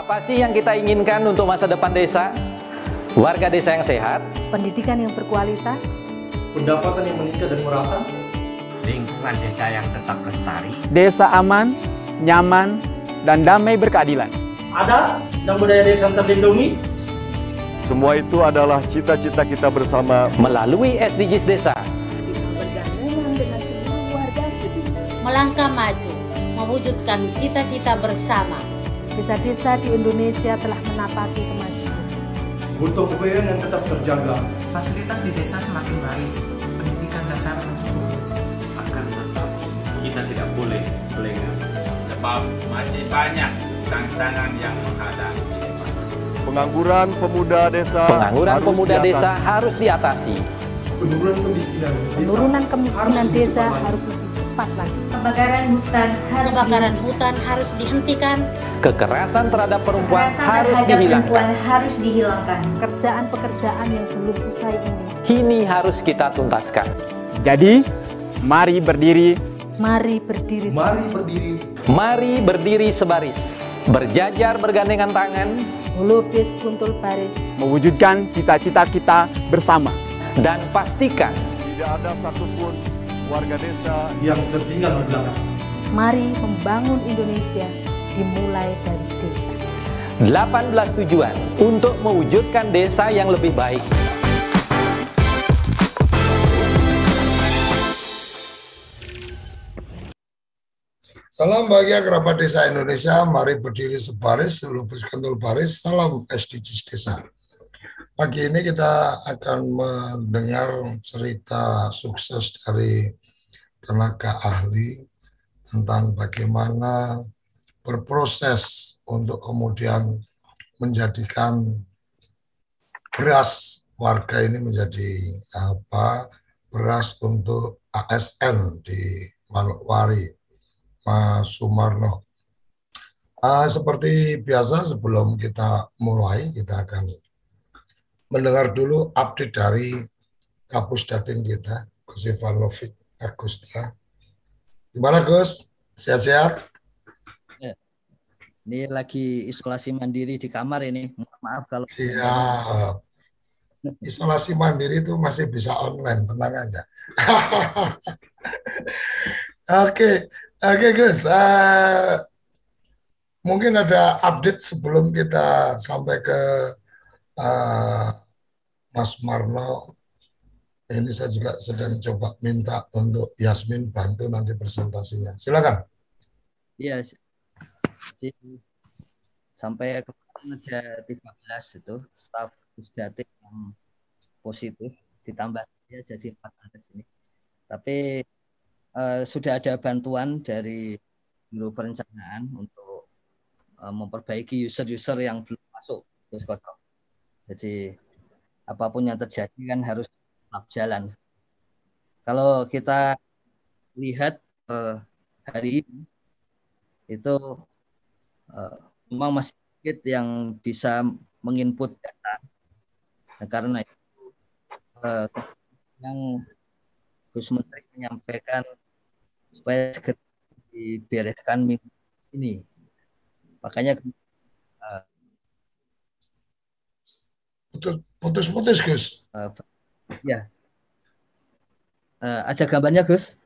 Apa sih yang kita inginkan untuk masa depan desa? Warga desa yang sehat, pendidikan yang berkualitas, pendapatan yang meningkat dan merata, lingkungan desa yang tetap lestari, desa aman, nyaman, dan damai berkeadilan. adat dan budaya desa yang terlindungi. Semua itu adalah cita-cita kita bersama melalui SDGs Desa. Kita bergandengan dengan seluruh warga Sebin, melangkah maju, mewujudkan cita-cita bersama. Desa-desa di Indonesia telah menapaki kemajuan. Gotong royong yang tetap terjaga. Fasilitas di desa semakin baik, pendidikan dasar mencukupi. Akan tetap kita tidak boleh lengah, sebab masih banyak tantangan yang menghadapi. pengangguran pemuda desa. Pengangguran pemuda desa harus diatasi. Penurunan kemiskinan desa harus lebih cepat lagi. Kebakaran hutan harus dihentikan. Kekerasan terhadap perempuan harus dihilangkan. Pekerjaan-pekerjaan yang belum usai ini Kini harus kita tuntaskan. Jadi, mari berdiri. Mari berdiri. Mari berdiri. Mari berdiri sebaris, berjajar bergandengan tangan, melukis kuntul baris, Mewujudkan cita-cita kita bersama. dan pastikan Tidak ada satupun warga desa yang tertinggal di belakang. mari membangun Indonesia dimulai dari desa. 18 tujuan untuk mewujudkan desa yang lebih baik. Salam bahagia kerabat desa Indonesia, mari berdiri sebaris, lupus kentul baris, salam SDGs Desa. Pagi ini kita akan mendengar cerita sukses dari tenaga ahli tentang bagaimana berproses untuk kemudian menjadikan beras warga ini menjadi beras untuk ASN di Manokwari. Mas Sumarno. Seperti biasa sebelum kita mulai, kita akan mendengar dulu update dari Kapus Datin kita, Gus Ivanovic Agusta. Gimana Gus? Sehat-sehat? Ya. Ini lagi isolasi mandiri di kamar ini. Maaf kalau. Siap. Isolasi mandiri itu masih bisa online, tenang aja. Oke. Oke Gus, mungkin ada update sebelum kita sampai ke Mas Marno. Ini saya juga sedang coba minta untuk Yasmin bantu nanti presentasinya. Silakan. Iya, sampai kemarin ada 13 itu staf Pusdatin yang positif, ditambah dia jadi 14 ini. Tapi sudah ada bantuan dari Biro Perencanaan untuk memperbaiki user-user yang belum masuk. Jadi apapun yang terjadi kan harus tetap jalan. Kalau kita lihat hari ini itu memang masih sedikit yang bisa menginput data. Nah, karena itu yang Gus Menteri menyampaikan supaya segera dibereskan minggu ini. Makanya putus-putus Gus. Ya. Ada gambarnya Gus?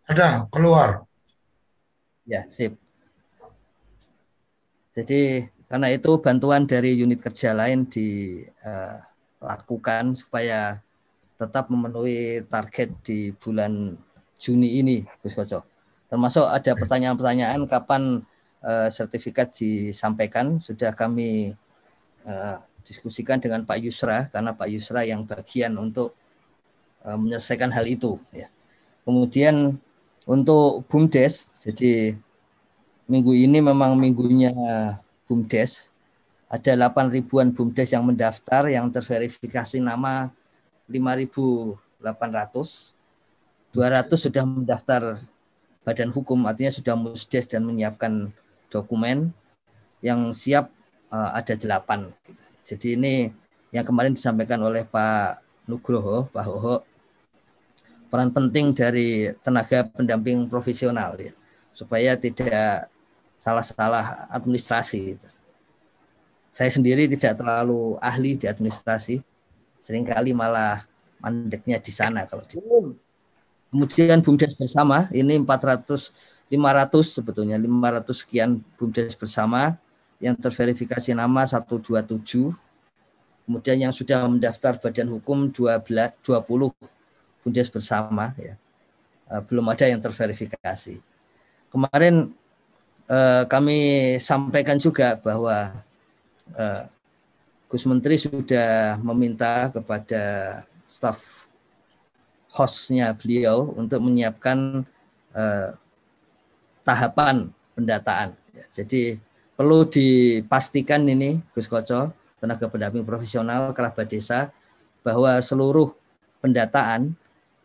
Ada, keluar. Ya, sip. Jadi karena itu bantuan dari unit kerja lain dilakukan supaya tetap memenuhi target di bulan Juni ini, Gus Koco. Termasuk ada pertanyaan-pertanyaan kapan sertifikat disampaikan. Sudah kami diskusikan dengan Pak Yusra, karena Pak Yusra yang bagian untuk menyelesaikan hal itu. Ya. Kemudian untuk BUMDes, jadi minggu ini memang minggunya BUMDes. Ada 8 ribuan BUMDes yang mendaftar, yang terverifikasi nama 5.800. 200 sudah mendaftar badan hukum, artinya sudah musdes dan menyiapkan dokumen. Yang siap ada 8. Jadi ini yang kemarin disampaikan oleh Pak Nugroho, Pak Hoho, peran penting dari tenaga pendamping profesional ya, supaya tidak salah-salah administrasi. Saya sendiri tidak terlalu ahli di administrasi, seringkali malah mandeknya di sana kalau di. Kemudian BUMDes bersama ini 500 sebetulnya 500 sekian BUMDes bersama yang terverifikasi nama 127. Kemudian yang sudah mendaftar badan hukum 20 BUMDes bersama ya. Belum ada yang terverifikasi. Kemarin kami sampaikan juga bahwa Gus Menteri sudah meminta kepada staf hostnya beliau untuk menyiapkan tahapan pendataan. Jadi perlu dipastikan ini Gus Koco, tenaga pendamping profesional kerabat desa, bahwa seluruh pendataan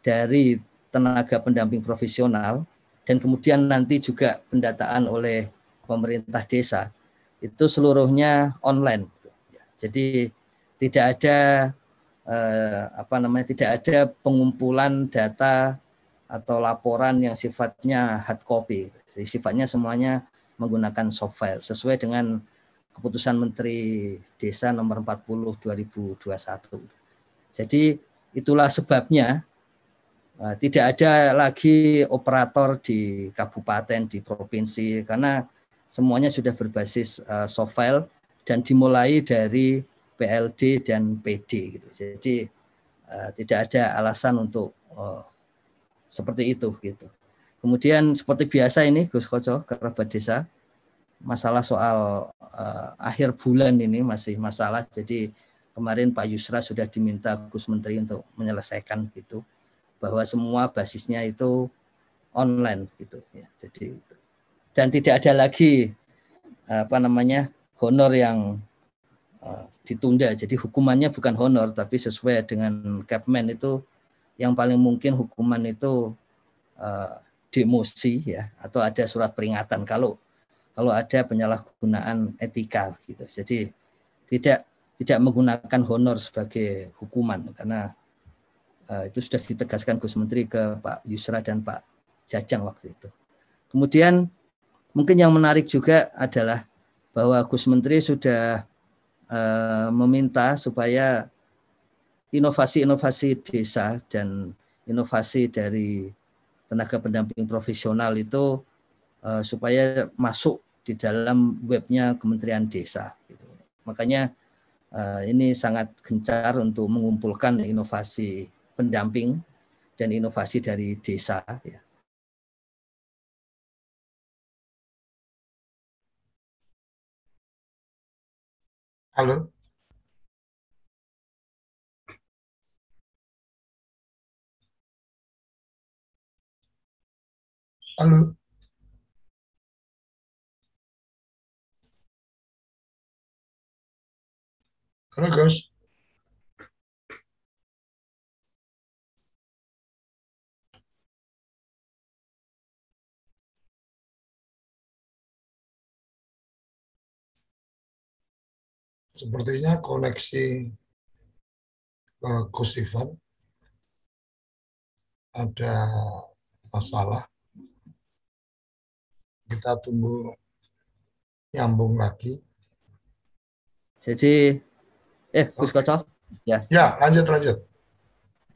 dari tenaga pendamping profesional dan kemudian nanti juga pendataan oleh pemerintah desa itu seluruhnya online. Jadi tidak ada tidak ada pengumpulan data atau laporan yang sifatnya hard copy. Jadi sifatnya semuanya menggunakan soft file sesuai dengan keputusan Menteri Desa nomor 40 2021. Jadi itulah sebabnya tidak ada lagi operator di kabupaten, di provinsi, karena semuanya sudah berbasis soft file dan dimulai dari PLD dan PD gitu. Jadi tidak ada alasan untuk seperti itu gitu. Kemudian seperti biasa ini Gus Koco kerabat desa, masalah soal akhir bulan ini masih masalah. Jadi kemarin Pak Yusra sudah diminta Gus Menteri untuk menyelesaikan gitu, bahwa semua basisnya itu online gitu ya. Jadi dan tidak ada lagi honor yang ditunda. Jadi hukumannya bukan honor tapi sesuai dengan Kepmen itu yang paling mungkin hukuman itu demosi ya, atau ada surat peringatan kalau ada penyalahgunaan etika gitu. Jadi tidak menggunakan honor sebagai hukuman karena itu sudah ditegaskan Gus Menteri ke Pak Yusra dan Pak Jajang waktu itu. Kemudian mungkin yang menarik juga adalah bahwa Gus Menteri sudah meminta supaya inovasi-inovasi desa dan inovasi dari tenaga pendamping profesional itu supaya masuk di dalam webnya Kementerian Desa. Gitu. Makanya ini sangat gencar untuk mengumpulkan inovasi pendamping dan inovasi dari desa. Ya. Halo. Halo. Halo Gus. Sepertinya koneksi Gus Ivan ada masalah. Kita tunggu nyambung lagi. Jadi Gus Koco ya. Ya, lanjut.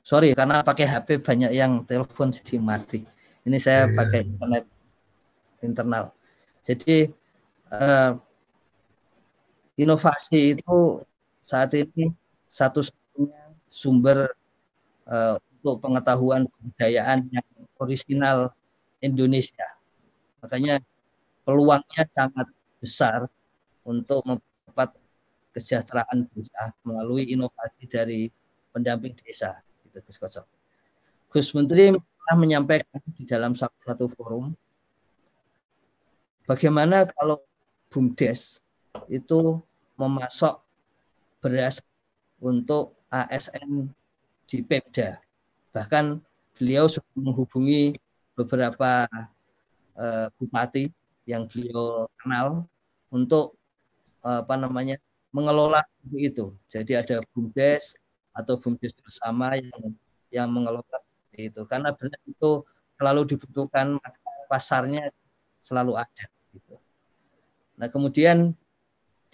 Sorry karena pakai HP banyak yang telepon jadi mati. Ini saya pakai internet internal. Jadi inovasi itu saat ini satu-satunya sumber untuk pengetahuan kebudayaan yang orisinal Indonesia. Makanya peluangnya sangat besar untuk mempercepat kesejahteraan desa melalui inovasi dari pendamping desa. Gitu, Gus Koco. Gus Menteri pernah menyampaikan di dalam salah satu forum, bagaimana kalau BUMDes itu memasok beras untuk ASN di Pemda. Bahkan beliau sudah menghubungi beberapa bupati yang beliau kenal untuk mengelola itu. Jadi ada BUMDes atau BUMDes bersama yang mengelola seperti itu. Karena beras itu selalu dibutuhkan, pasarnya selalu ada. Gitu. Nah kemudian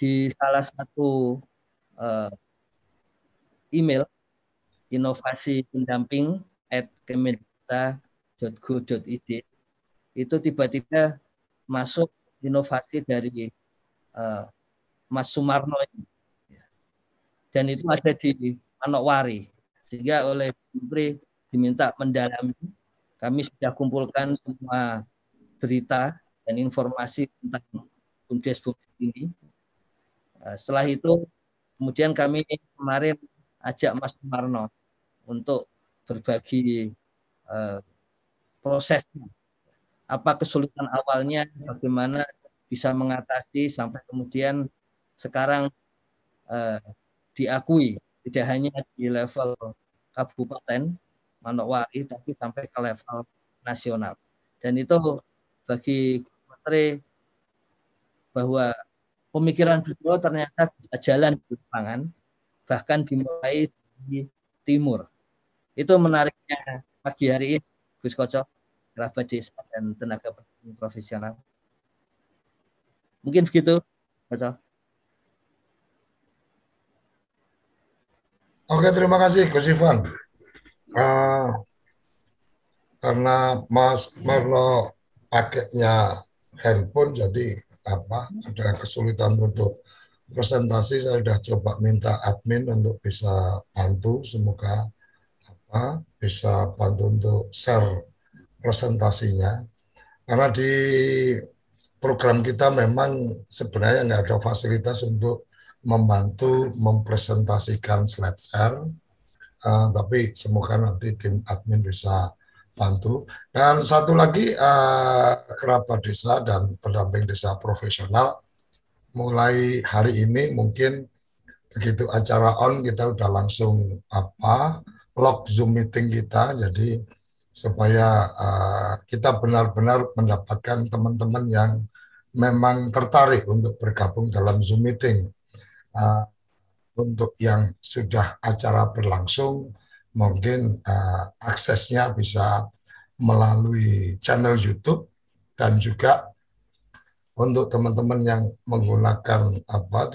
di salah satu email inovasi pendamping @kemendesa.go.id itu tiba-tiba masuk inovasi dari Mas Sumarno ini. Dan itu ada di Manokwari, sehingga oleh Menteri diminta mendalami. Kami sudah kumpulkan semua berita dan informasi tentang BUMDes ini. Setelah itu kemudian kami kemarin ajak Mas Sumarno untuk berbagi prosesnya, apa kesulitan awalnya, bagaimana bisa mengatasi sampai kemudian sekarang diakui tidak hanya di level kabupaten Manokwari tapi sampai ke level nasional. Dan itu bagi Menteri bahwa pemikiran beliau ternyata bisa jalan di lapangan, bahkan dimulai di timur. Itu menariknya pagi hari ini, Gus Koco, kerabat desa dan tenaga pendidik profesional. Mungkin begitu, Koco. Oke, terima kasih Gus Ivan. Karena Mas Marno paketnya handphone, jadi ada kesulitan untuk presentasi. Saya sudah coba minta admin untuk bisa bantu, semoga bisa bantu untuk share presentasinya. Karena di program kita memang sebenarnya nggak ada fasilitas untuk membantu mempresentasikan slide share, tapi semoga nanti tim admin bisa bantu. Dan satu lagi, kerabat desa dan pendamping desa profesional, mulai hari ini mungkin begitu acara on kita udah langsung log Zoom meeting kita, jadi supaya kita benar-benar mendapatkan teman-teman yang memang tertarik untuk bergabung dalam Zoom meeting. Untuk yang sudah acara berlangsung, mungkin aksesnya bisa melalui channel YouTube, dan juga untuk teman-teman yang menggunakan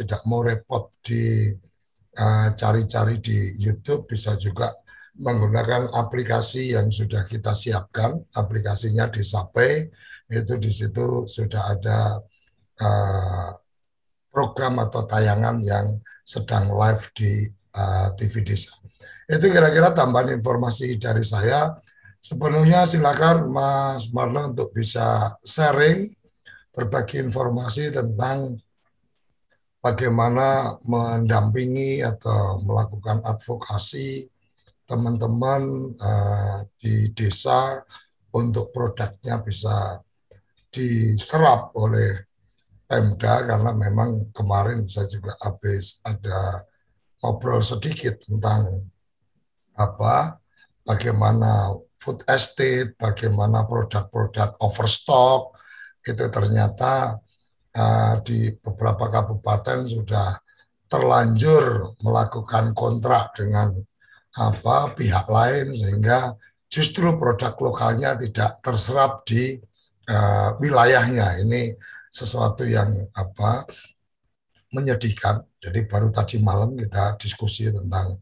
tidak mau repot di cari-cari di YouTube, bisa juga menggunakan aplikasi yang sudah kita siapkan. Aplikasinya di Sape, itu di situ sudah ada program atau tayangan yang sedang live di TV Desa. Itu kira-kira tambahan informasi dari saya. Sepenuhnya silakan Mas Marno untuk bisa sharing, berbagi informasi tentang bagaimana mendampingi atau melakukan advokasi teman-teman di desa untuk produknya bisa diserap oleh Pemda, karena memang kemarin saya juga habis ada ngobrol sedikit tentang bagaimana food estate, bagaimana produk-produk overstock, itu ternyata di beberapa kabupaten sudah terlanjur melakukan kontrak dengan pihak lain, sehingga justru produk lokalnya tidak terserap di wilayahnya. Ini sesuatu yang menyedihkan. Jadi baru tadi malam kita diskusi tentang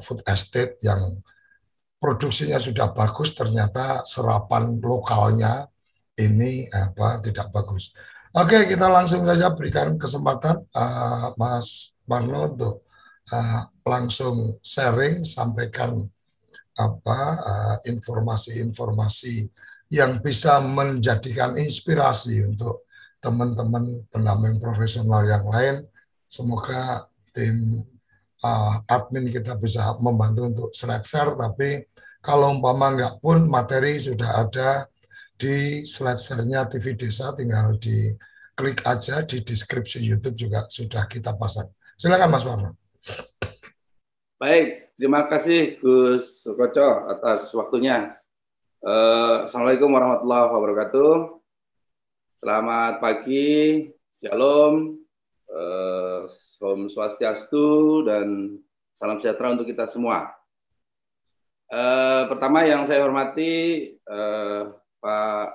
food estate yang produksinya sudah bagus, ternyata serapan lokalnya ini tidak bagus. Oke, kita langsung saja berikan kesempatan Mas Marno untuk langsung sharing, sampaikan informasi-informasi yang bisa menjadikan inspirasi untuk teman-teman pendamping profesional yang lain. Semoga tim admin kita bisa membantu untuk slide share, tapi kalau umpama enggak pun materi sudah ada di slide share-nya TV Desa, tinggal diklik aja, di deskripsi YouTube juga sudah kita pasang. Silakan Mas Marno. Baik, terima kasih Gus Koco atas waktunya. Assalamualaikum warahmatullahi wabarakatuh. Selamat pagi, shalom, Om Swastiastu, dan salam sejahtera untuk kita semua. Pertama yang saya hormati Pak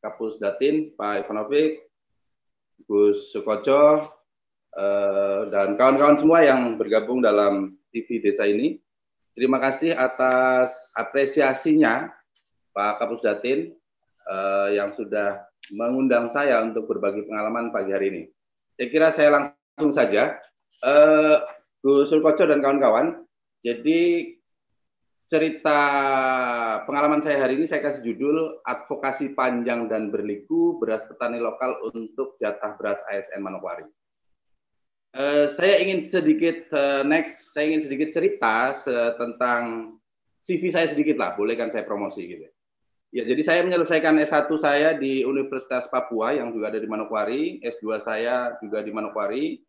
Kapus Datin, Pak Ivanovic, Gus Sukoco, dan kawan-kawan semua yang bergabung dalam TV Desa ini. Terima kasih atas apresiasinya Pak Kapusdatin yang sudah mengundang saya untuk berbagi pengalaman pagi hari ini. Saya kira saya langsung saja, Gus Sulkoco dan kawan-kawan. Jadi cerita pengalaman saya hari ini saya kasih judul Advokasi Panjang dan Berliku Beras Petani Lokal untuk Jatah Beras ASN Manokwari. Saya ingin sedikit cerita tentang CV saya sedikit lah, boleh kan saya promosi gitu. Ya, jadi saya menyelesaikan S1 saya di Universitas Papua yang juga ada di Manokwari, S2 saya juga di Manokwari.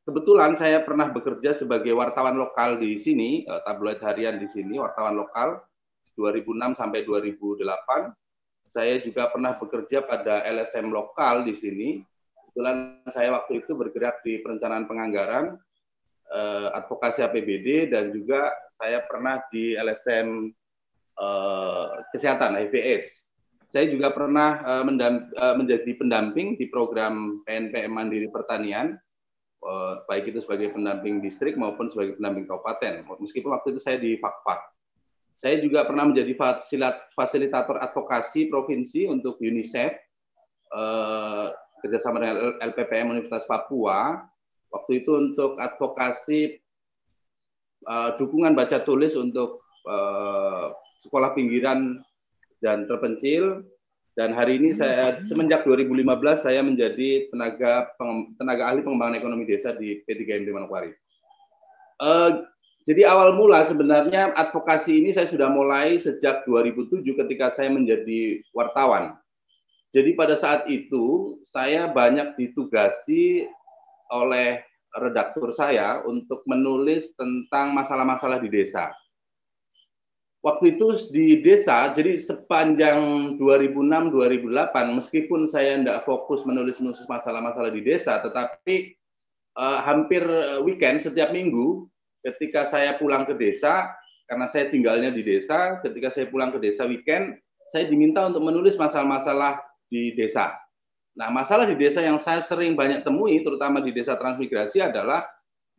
Kebetulan saya pernah bekerja sebagai wartawan lokal di sini, tabloid harian di sini, wartawan lokal 2006 sampai 2008. Saya juga pernah bekerja pada LSM lokal di sini. Kebetulan saya waktu itu bergerak di perencanaan penganggaran, advokasi APBD, dan juga saya pernah di LSM kesehatan HIV/AIDS. Saya juga pernah menjadi pendamping di program PNPM Mandiri Pertanian, baik itu sebagai pendamping distrik maupun sebagai pendamping kabupaten. Meskipun waktu itu saya di Fakfak. Saya juga pernah menjadi fasilitator advokasi provinsi untuk UNICEF, kerjasama dengan LPPM Universitas Papua. Waktu itu untuk advokasi dukungan baca tulis untuk sekolah pinggiran dan terpencil. Dan hari ini saya semenjak 2015 saya menjadi tenaga ahli pengembangan ekonomi desa di P3MD Manokwari. Jadi awal mula sebenarnya advokasi ini saya sudah mulai sejak 2007 ketika saya menjadi wartawan. Jadi pada saat itu saya banyak ditugasi oleh redaktur saya untuk menulis tentang masalah-masalah di desa. Waktu itu di desa, jadi sepanjang 2006-2008, meskipun saya tidak fokus menulis masalah-masalah di desa, tetapi hampir weekend, setiap minggu, ketika saya pulang ke desa, karena saya tinggalnya di desa, ketika saya pulang ke desa weekend, saya diminta untuk menulis masalah-masalah di desa. Nah, masalah di desa yang saya sering banyak temui, terutama di desa transmigrasi, adalah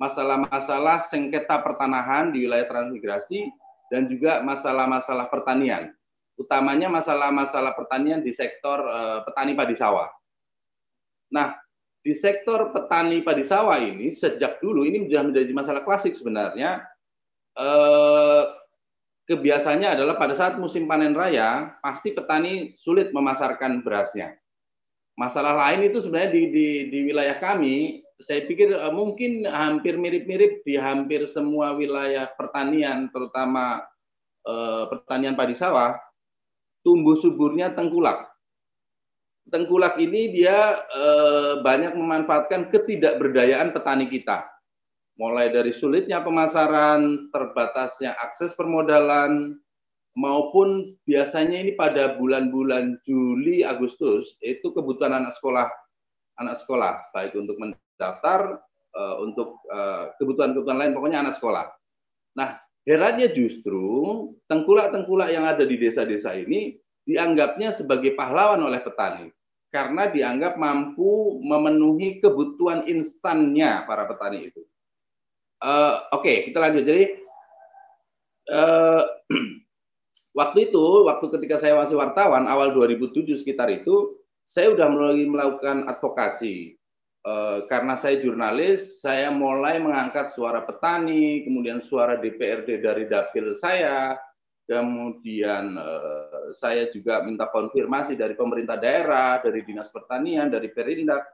masalah-masalah sengketa pertanahan di wilayah transmigrasi, dan juga masalah-masalah pertanian, utamanya masalah-masalah pertanian di sektor petani padi sawah. Nah, di sektor petani padi sawah ini sejak dulu ini sudah menjadi masalah klasik sebenarnya. Kebiasaannya adalah pada saat musim panen raya pasti petani sulit memasarkan berasnya. Masalah lain itu sebenarnya di wilayah kami, saya pikir mungkin hampir mirip-mirip di hampir semua wilayah pertanian, terutama pertanian padi sawah, tumbuh suburnya tengkulak. Tengkulak ini dia banyak memanfaatkan ketidakberdayaan petani kita. Mulai dari sulitnya pemasaran, terbatasnya akses permodalan, maupun biasanya ini pada bulan-bulan Juli, Agustus, itu kebutuhan anak sekolah, baik untuk mendaftar, untuk kebutuhan-kebutuhan lain, pokoknya anak sekolah. Nah, herannya justru tengkulak-tengkulak yang ada di desa-desa ini dianggapnya sebagai pahlawan oleh petani, karena dianggap mampu memenuhi kebutuhan instannya para petani itu. Oke, kita lanjut. Jadi, waktu ketika saya masih wartawan, awal 2007 sekitar itu, saya sudah mulai melakukan advokasi. Karena saya jurnalis, saya mulai mengangkat suara petani, kemudian suara DPRD dari dapil saya, kemudian saya juga minta konfirmasi dari pemerintah daerah, dari Dinas Pertanian, dari Perindak,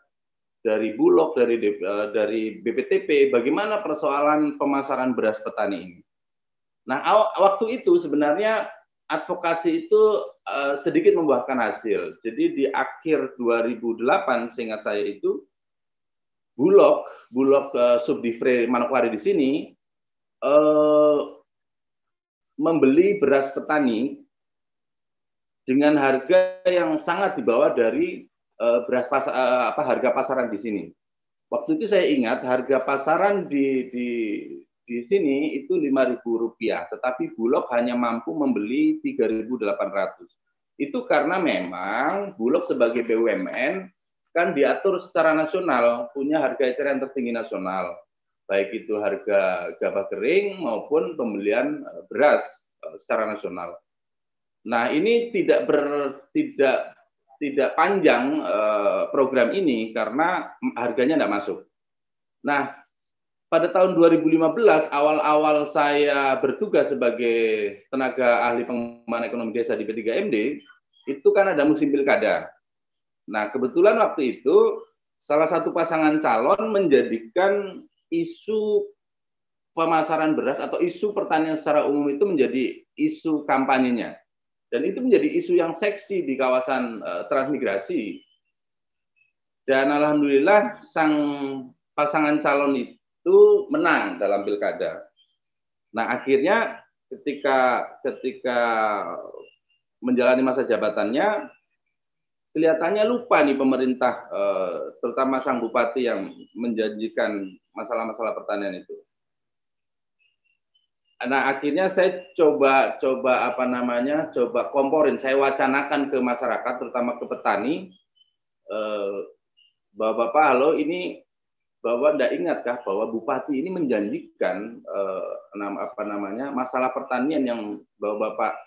dari Bulog, dari BPTP, bagaimana persoalan pemasaran beras petani ini. Nah, waktu itu sebenarnya advokasi itu sedikit membuahkan hasil. Jadi di akhir 2008, seingat saya itu, Bulog Subdivre Manokwari di sini membeli beras petani dengan harga yang sangat di bawah dari harga pasaran di sini. Waktu itu saya ingat harga pasaran di sini itu Rp5.000, tetapi Bulog hanya mampu membeli Rp3.800. Itu karena memang Bulog sebagai BUMN kan diatur secara nasional, punya harga eceran tertinggi nasional, baik itu harga gabah kering maupun pembelian beras secara nasional. Nah, ini tidak panjang program ini karena harganya tidak masuk. Nah, pada tahun 2015 awal-awal saya bertugas sebagai tenaga ahli pengembangan ekonomi desa di P3MD, itu kan ada musim pilkada. Nah, kebetulan waktu itu salah satu pasangan calon menjadikan isu pemasaran beras atau isu pertanian secara umum itu menjadi isu kampanyenya. Dan itu menjadi isu yang seksi di kawasan transmigrasi. Dan alhamdulillah sang pasangan calon itu menang dalam pilkada. Nah, akhirnya ketika menjalani masa jabatannya, kelihatannya lupa nih pemerintah, terutama sang bupati yang menjanjikan masalah-masalah pertanian itu. Nah, akhirnya saya coba komporin, saya wacanakan ke masyarakat, terutama ke petani, bahwa Bapak, halo, ini bahwa tidak ingatkah bahwa bupati ini menjanjikan masalah pertanian yang bahwa Bapak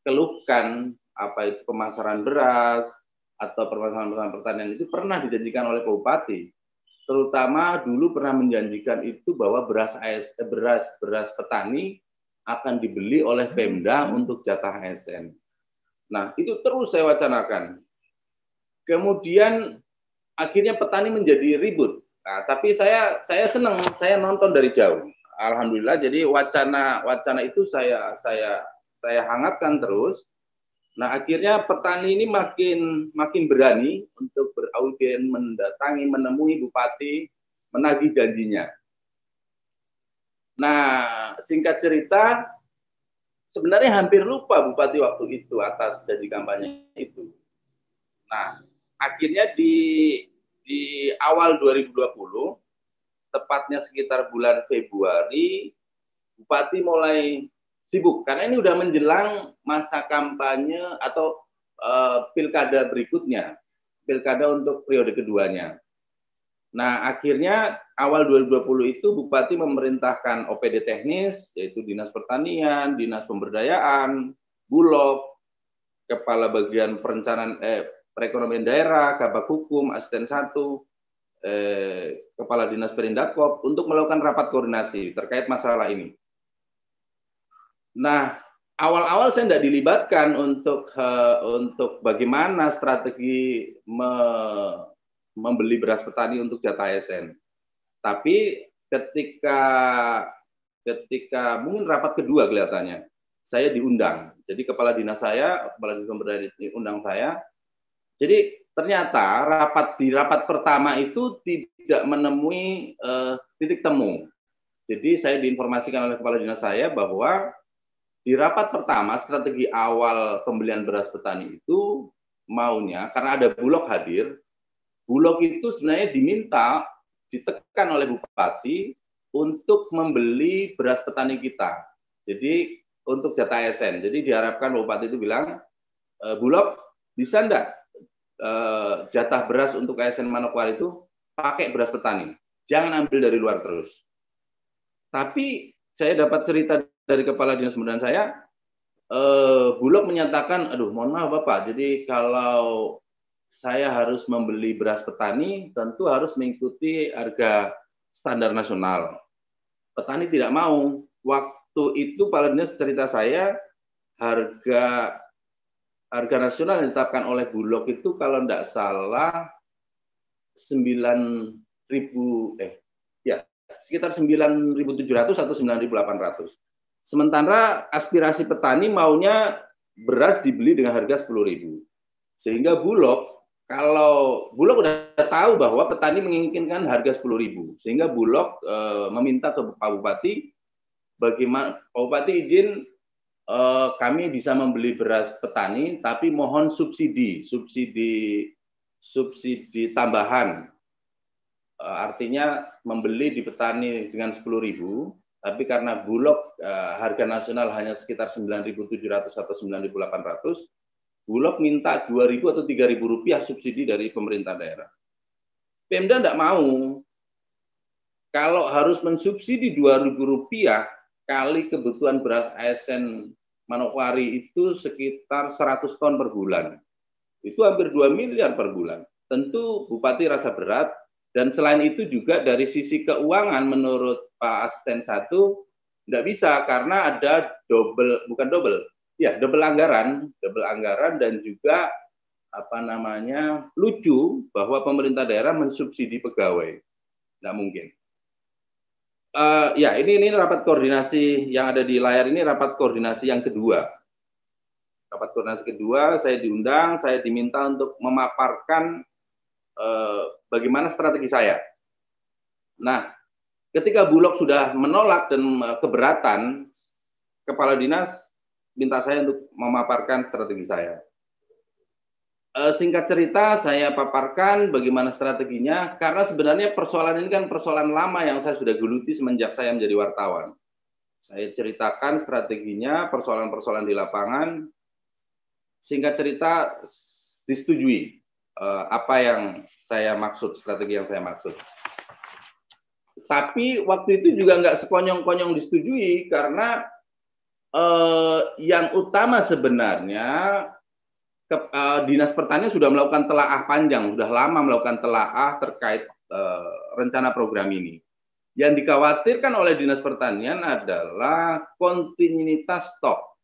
keluhkan, apa itu pemasaran beras atau permasalahan pertanian itu pernah dijanjikan oleh bupati. Terutama dulu pernah menjanjikan itu bahwa beras petani akan dibeli oleh Pemda untuk jatah ASN. Nah, itu terus saya wacanakan. Kemudian akhirnya petani menjadi ribut. Nah, tapi saya senang, saya nonton dari jauh. Alhamdulillah, jadi wacana itu saya hangatkan terus. Nah, akhirnya petani ini makin berani untuk beraudien, mendatangi, menemui bupati, menagih janjinya. Nah, singkat cerita, sebenarnya hampir lupa bupati waktu itu atas janji kampanye itu. Nah, akhirnya di awal 2020, tepatnya sekitar bulan Februari, bupati mulai sibuk karena ini udah menjelang masa kampanye atau pilkada berikutnya, pilkada untuk periode keduanya. Nah, akhirnya awal 2020 itu bupati memerintahkan OPD teknis, yaitu Dinas Pertanian, Dinas Pemberdayaan, Bulog, Kepala Bagian Perekonomian Daerah, Kabak Hukum, Asisten 1, Kepala Dinas Perindakop untuk melakukan rapat koordinasi terkait masalah ini. Nah, awal-awal saya tidak dilibatkan untuk bagaimana strategi membeli beras petani untuk jatah ASN. Tapi ketika mungkin rapat kedua kelihatannya, saya diundang. Jadi kepala dinas pemberdayaan diundang saya. Jadi ternyata di rapat pertama itu tidak menemui titik temu. Jadi saya diinformasikan oleh kepala dinas saya bahwa di rapat pertama, strategi awal pembelian beras petani itu maunya, karena ada Bulog hadir, Bulog itu sebenarnya ditekan oleh bupati untuk membeli beras petani kita. Jadi untuk jatah ASN. Jadi diharapkan bupati itu bilang, Bulog bisa enggak jatah beras untuk ASN Manokwari itu pakai beras petani. Jangan ambil dari luar terus. Tapi saya dapat cerita dari kepala dinas pemberdayaan saya, Bulog menyatakan, aduh mohon maaf Bapak, jadi kalau saya harus membeli beras petani, tentu harus mengikuti harga standar nasional. Petani tidak mau. Waktu itu kepala dinas cerita saya, harga nasional yang ditetapkan oleh Bulog itu kalau tidak salah sekitar 9.700 atau 9.800. Sementara aspirasi petani maunya beras dibeli dengan harga 10.000. Sehingga Bulog, kalau Bulog udah tahu bahwa petani menginginkan harga 10.000, sehingga Bulog meminta ke Pak Bupati, bagaimana Pak Bupati izin kami bisa membeli beras petani, tapi mohon subsidi tambahan. Artinya membeli di petani dengan 10.000, tapi karena Bulog harga nasional hanya sekitar 9.700 atau 9.800, Bulog minta 2.000 atau 3.000 rupiah subsidi dari pemerintah daerah. Pemda tidak mau. Kalau harus mensubsidi Rp2.000 kali kebutuhan beras ASN Manokwari itu sekitar 100 ton per bulan. Itu hampir 2 miliar per bulan. Tentu Bupati rasa berat, dan selain itu juga dari sisi keuangan menurut Pak Asisten 1 tidak bisa karena ada double anggaran dan juga lucu bahwa pemerintah daerah mensubsidi pegawai. Tidak mungkin. Ini rapat koordinasi yang ada di layar ini, rapat koordinasi yang kedua. Rapat koordinasi kedua, saya diundang, saya diminta untuk memaparkan bagaimana strategi saya. Nah, ketika Bulog sudah menolak dan keberatan, Kepala Dinas minta saya untuk memaparkan strategi saya. Singkat cerita, saya paparkan bagaimana strateginya, karena sebenarnya persoalan ini kan persoalan lama yang saya sudah geluti semenjak saya menjadi wartawan. Saya ceritakan strateginya, persoalan-persoalan di lapangan. Singkat cerita, disetujui apa yang saya maksud, strategi yang saya maksud. Tapi waktu itu juga nggak sekonyong-konyong disetujui, karena yang utama sebenarnya Dinas Pertanian sudah melakukan telaah panjang, sudah lama melakukan telaah terkait rencana program ini. Yang dikhawatirkan oleh Dinas Pertanian adalah kontinuitas stok,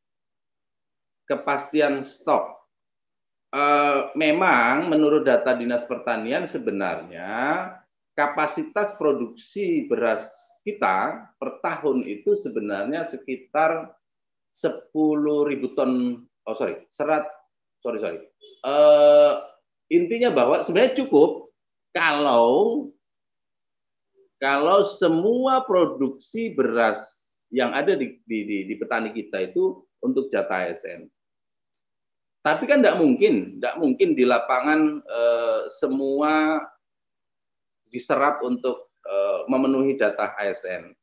kepastian stok. Memang menurut data Dinas Pertanian sebenarnya kapasitas produksi beras kita per tahun itu sebenarnya sekitar 10.000 ton. Intinya bahwa sebenarnya cukup kalau semua produksi beras yang ada di petani kita itu untuk jatah ASN. Tapi kan tidak mungkin di lapangan semua diserap untuk memenuhi jatah ASN.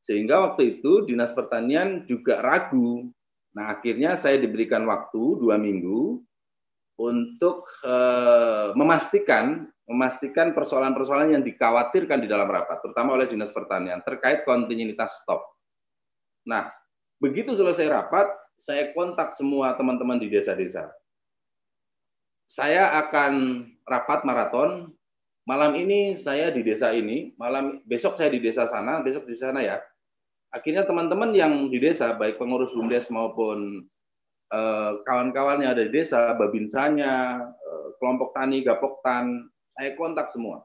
Sehingga waktu itu Dinas Pertanian juga ragu. Nah, akhirnya saya diberikan waktu 2 minggu untuk memastikan persoalan-persoalan yang dikhawatirkan di dalam rapat, terutama oleh Dinas Pertanian terkait kontinuitas stok. Nah, begitu selesai rapat, saya kontak semua teman-teman di desa-desa. Saya akan rapat maraton. Malam ini saya di desa ini, besok saya di desa sana, besok di sana ya. Akhirnya teman-teman yang di desa, baik pengurus BUMDes maupun kawan-kawan yang ada di desa, Babinsanya, kelompok tani, Gapoktan, saya kontak semua.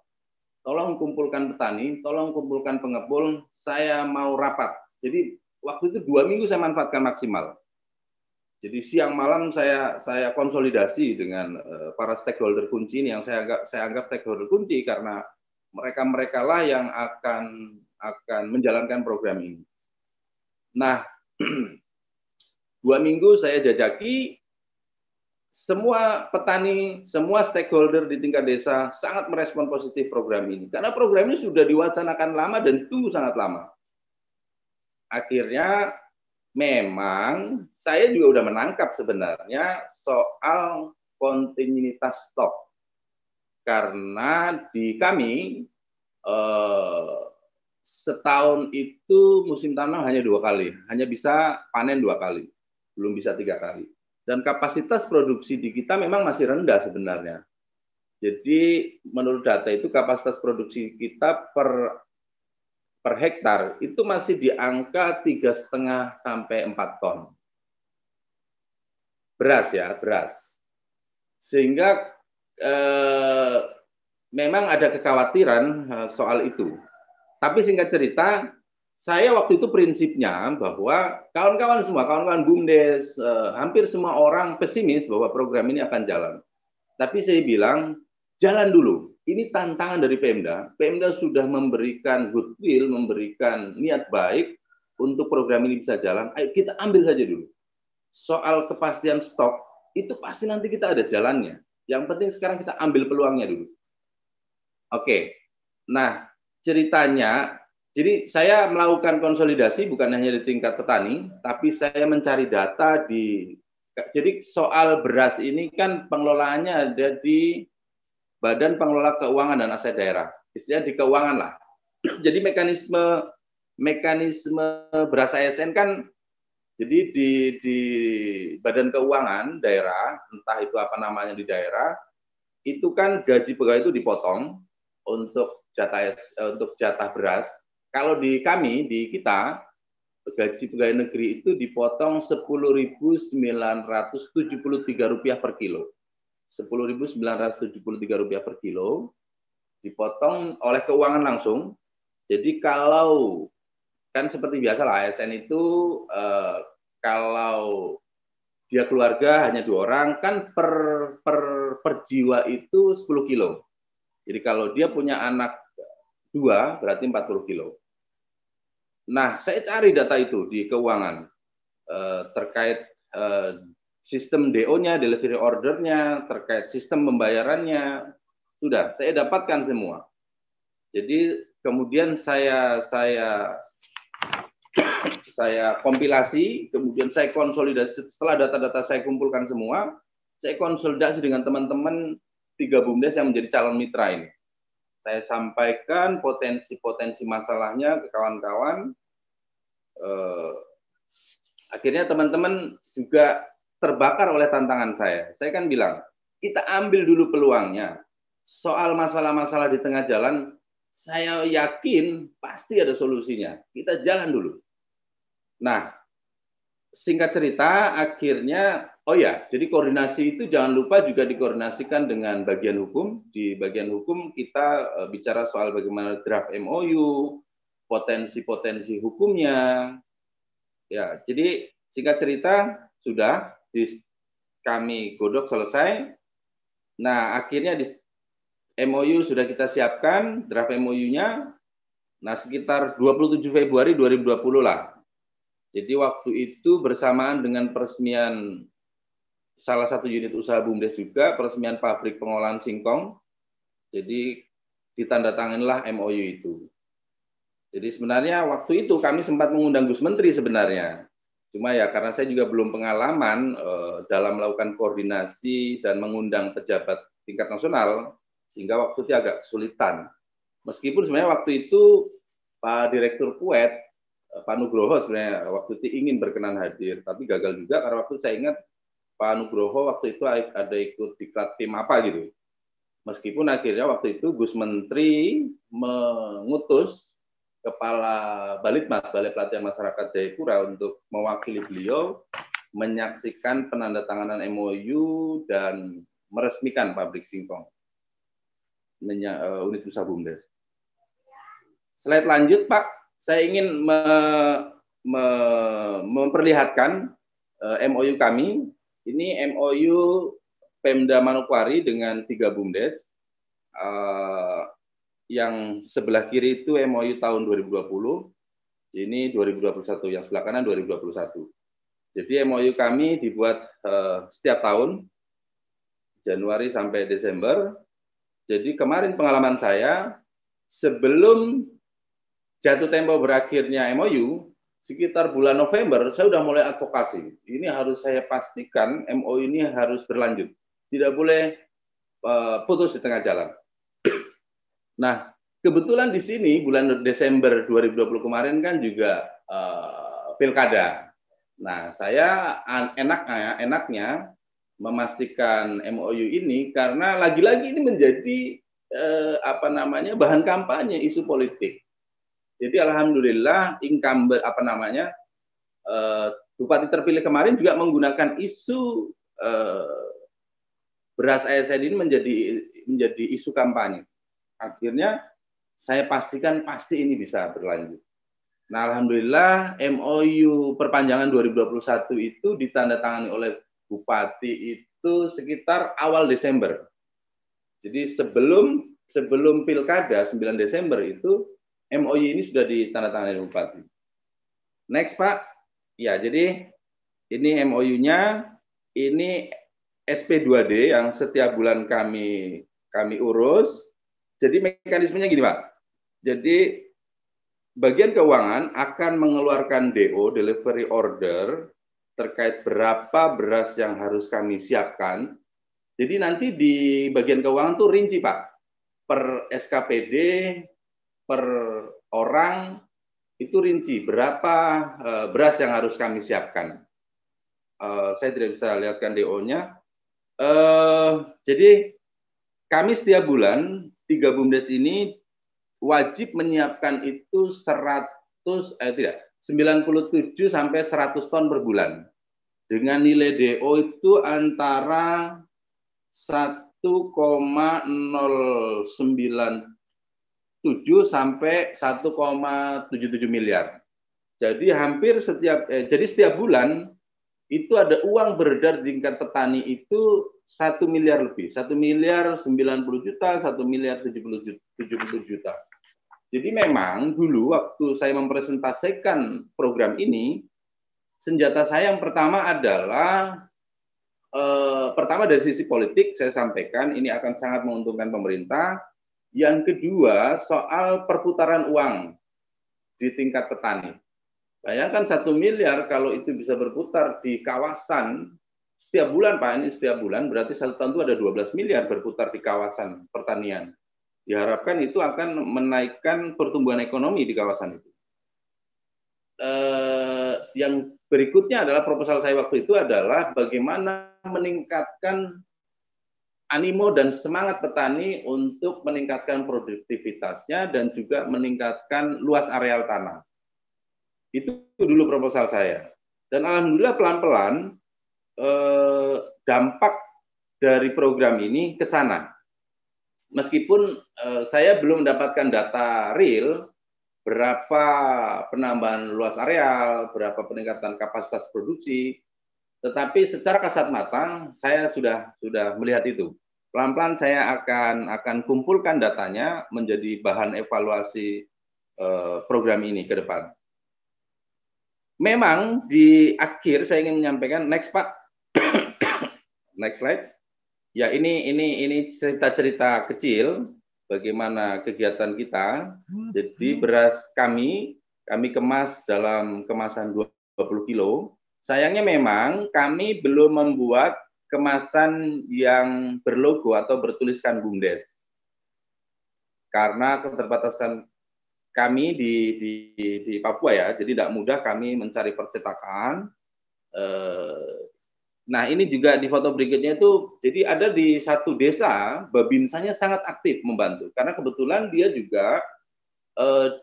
Tolong kumpulkan petani, tolong kumpulkan pengepul, saya mau rapat. Jadi waktu itu 2 minggu saya manfaatkan maksimal. Jadi siang malam saya konsolidasi dengan para stakeholder kunci ini yang saya anggap stakeholder kunci karena mereka lah yang akan menjalankan program ini. Nah, 2 minggu saya jajaki, semua petani, semua stakeholder di tingkat desa sangat merespon positif program ini. Karena program ini sudah diwacanakan lama dan tunggu sangat lama. Akhirnya memang saya juga sudah menangkap sebenarnya soal kontinuitas stok. Karena di kami setahun itu musim tanam hanya 2 kali, hanya bisa panen 2 kali, belum bisa 3 kali. Dan kapasitas produksi di kita memang masih rendah sebenarnya. Jadi menurut data itu kapasitas produksi kita per hektar itu masih di angka 3,5 sampai 4 ton. Beras ya, beras. Sehingga memang ada kekhawatiran soal itu. Tapi singkat cerita, saya waktu itu prinsipnya bahwa kawan-kawan semua, kawan-kawan BUMDes, hampir semua orang pesimis bahwa program ini akan jalan. Tapi saya bilang, jalan dulu. Ini tantangan dari Pemda. Pemda sudah memberikan goodwill, memberikan niat baik untuk program ini bisa jalan. Ayo kita ambil saja dulu. Soal kepastian stok, itu pasti nanti kita ada jalannya. Yang penting sekarang kita ambil peluangnya dulu. Oke, nah ceritanya, jadi saya melakukan konsolidasi bukan hanya di tingkat petani, tapi saya mencari data di, jadi soal beras ini kan pengelolaannya ada di Badan Pengelola Keuangan dan Aset Daerah. Istilahnya di keuangan lah. Jadi mekanisme beras ASN kan, jadi di Badan Keuangan daerah, entah itu apa namanya di daerah, itu kan gaji pegawai itu dipotong untuk jatah beras. Kalau di kami, di kita, gaji pegawai negeri itu dipotong Rp10.973 per kilo. Rp10.973 per kilo dipotong oleh keuangan langsung. Jadi kalau kan seperti biasa lah ASN itu kalau dia keluarga hanya 2 orang kan per jiwa itu 10 kilo. Jadi kalau dia punya anak 2 berarti 40 kilo. Nah, saya cari data itu di keuangan terkait sistem DO-nya, delivery order-nya, terkait sistem pembayarannya, sudah saya dapatkan semua. Jadi kemudian saya kompilasi, kemudian saya konsolidasi. Setelah data-data saya kumpulkan semua, saya konsolidasi dengan teman-teman 3 BUMDes yang menjadi calon mitra ini. Saya sampaikan potensi-potensi masalahnya ke kawan-kawan. Akhirnya teman-teman juga terbakar oleh tantangan saya. Saya kan bilang, kita ambil dulu peluangnya. Soal masalah-masalah di tengah jalan, saya yakin pasti ada solusinya. Kita jalan dulu. Nah, singkat cerita, akhirnya, jadi koordinasi itu jangan lupa juga dikoordinasikan dengan bagian hukum. Di bagian hukum kita bicara soal bagaimana draft MOU, potensi-potensi hukumnya. Ya, jadi singkat cerita, sudah kami godok selesai. Nah, akhirnya di MOU sudah kita siapkan, draft MOU-nya. Nah, sekitar 27 Februari 2020 lah. Jadi waktu itu bersamaan dengan peresmian salah satu unit usaha BUMDes juga, peresmian pabrik pengolahan singkong. Jadi ditandatanganilah MOU itu. Jadi sebenarnya waktu itu kami sempat mengundang Gus Menteri sebenarnya. Cuma ya karena saya juga belum pengalaman dalam melakukan koordinasi dan mengundang pejabat tingkat nasional, sehingga waktu itu agak kesulitan. Meskipun sebenarnya waktu itu Pak Direktur Puet, Pak Nugroho sebenarnya waktu itu ingin berkenan hadir, tapi gagal juga karena waktu saya ingat Pak Nugroho waktu itu ada ikut diklat tim apa gitu. Meskipun akhirnya waktu itu Gus Menteri mengutus Kepala Balitmas, Balai Pelatihan Masyarakat Jayapura untuk mewakili beliau menyaksikan penandatanganan MOU dan meresmikan pabrik singkong unit usaha BUMDes. Slide lanjut, Pak. Saya ingin memperlihatkan MOU kami. Ini MOU Pemda Manokwari dengan 3 BUMDes. Yang sebelah kiri itu MOU tahun 2020, ini 2021, yang sebelah kanan 2021. Jadi MOU kami dibuat setiap tahun, Januari sampai Desember. Jadi kemarin pengalaman saya, sebelum jatuh tempo berakhirnya MOU, sekitar bulan November, saya sudah mulai advokasi. Ini harus saya pastikan MOU ini harus berlanjut. Tidak boleh putus di tengah jalan. Nah, kebetulan di sini bulan Desember 2020 kemarin kan juga pilkada. Nah, saya enaknya memastikan MOU ini karena lagi-lagi ini menjadi bahan kampanye isu politik. Jadi alhamdulillah incumbent bupati terpilih kemarin juga menggunakan isu beras ASN ini menjadi isu kampanye. Akhirnya saya pastikan pasti ini bisa berlanjut. Nah, alhamdulillah MOU perpanjangan 2021 itu ditandatangani oleh Bupati itu sekitar awal Desember. Jadi sebelum pilkada 9 Desember itu MOU ini sudah ditandatangani oleh Bupati. Next, Pak. Ya, jadi ini MOU-nya, ini SP2D yang setiap bulan kami urus. Jadi mekanismenya gini, Pak. Jadi bagian keuangan akan mengeluarkan DO, delivery order, terkait berapa beras yang harus kami siapkan Jadi nanti di bagian keuangan tuh rinci Pak, per SKPD, per orang itu rinci berapa beras yang harus kami siapkan. Saya tidak bisa lihatkan DO-nya. Jadi kami setiap bulan 3 BUMDes ini wajib menyiapkan itu 97 sampai 100 ton per bulan. Dengan nilai DO itu antara 1,097 sampai 1,77 miliar. Jadi setiap bulan itu ada uang beredar di tingkat petani itu 1 miliar lebih, 1 miliar 90 juta, 1 miliar 70 juta. Jadi memang dulu waktu saya mempresentasikan program ini, senjata saya yang pertama adalah pertama dari sisi politik saya sampaikan ini akan sangat menguntungkan pemerintah. Yang kedua soal perputaran uang di tingkat petani. Bayangkan 1 miliar kalau itu bisa berputar di kawasan setiap bulan Pak, ini setiap bulan berarti 1 tahun itu ada 12 miliar berputar di kawasan pertanian. Diharapkan itu akan menaikkan pertumbuhan ekonomi di kawasan itu. Yang berikutnya adalah proposal saya waktu itu adalah bagaimana meningkatkan animo dan semangat petani untuk meningkatkan produktivitasnya dan juga meningkatkan luas areal tanah. Itu dulu proposal saya. Dan alhamdulillah pelan-pelan dampak dari program ini ke sana. Meskipun saya belum mendapatkan data real berapa penambahan luas areal, berapa peningkatan kapasitas produksi, tetapi secara kasat mata saya sudah melihat itu. Pelan-pelan saya akan kumpulkan datanya menjadi bahan evaluasi program ini ke depan. Memang di akhir saya ingin menyampaikan, next Pak, next slide. Ya ini cerita-cerita kecil bagaimana kegiatan kita. Jadi beras kami kemas dalam kemasan 20 kilo. Sayangnya memang kami belum membuat kemasan yang berlogo atau bertuliskan BUMDes. Karena keterbatasan kami di Papua ya, jadi tidak mudah kami mencari percetakan. Nah ini juga di foto berikutnya itu, jadi ada di satu desa, Babinsanya sangat aktif membantu. Karena kebetulan dia juga,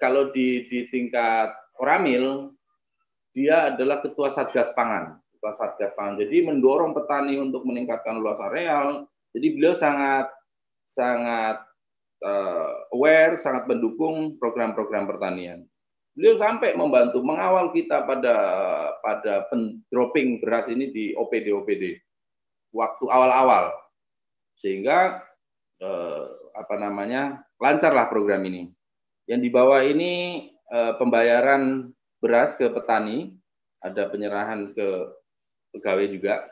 kalau di tingkat Koramil, dia adalah ketua Satgas Pangan. Ketua Satgas Pangan. Jadi mendorong petani untuk meningkatkan luas areal. Jadi beliau sangat aware, sangat mendukung program-program pertanian. Beliau sampai membantu mengawal kita pada dropping beras ini di OPD waktu awal-awal, sehingga lancarlah program ini. Yang di bawah ini pembayaran beras ke petani, ada penyerahan ke pegawai juga.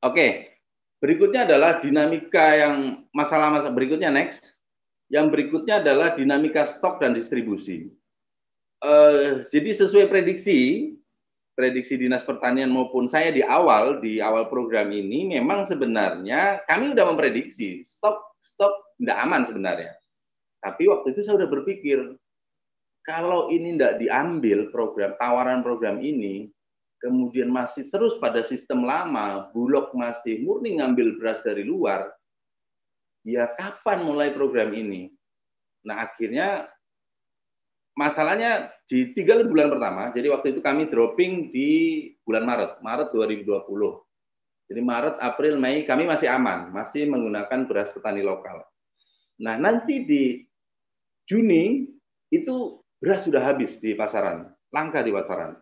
Oke. Berikutnya adalah dinamika yang masalah-masalah berikutnya next. Yang berikutnya adalah dinamika stok dan distribusi. Jadi sesuai prediksi Dinas Pertanian maupun saya di awal program ini memang sebenarnya kami sudah memprediksi stok tidak aman sebenarnya. Tapi waktu itu saya sudah berpikir kalau ini tidak diambil tawaran program ini, kemudian masih terus pada sistem lama, Bulog masih murni ngambil beras dari luar, ya kapan mulai program ini? Nah akhirnya masalahnya di 3 bulan pertama, jadi waktu itu kami dropping di bulan Maret 2020. Jadi Maret, April, Mei kami masih aman, masih menggunakan beras petani lokal. Nah nanti di Juni itu beras sudah habis di pasaran, langka di pasaran.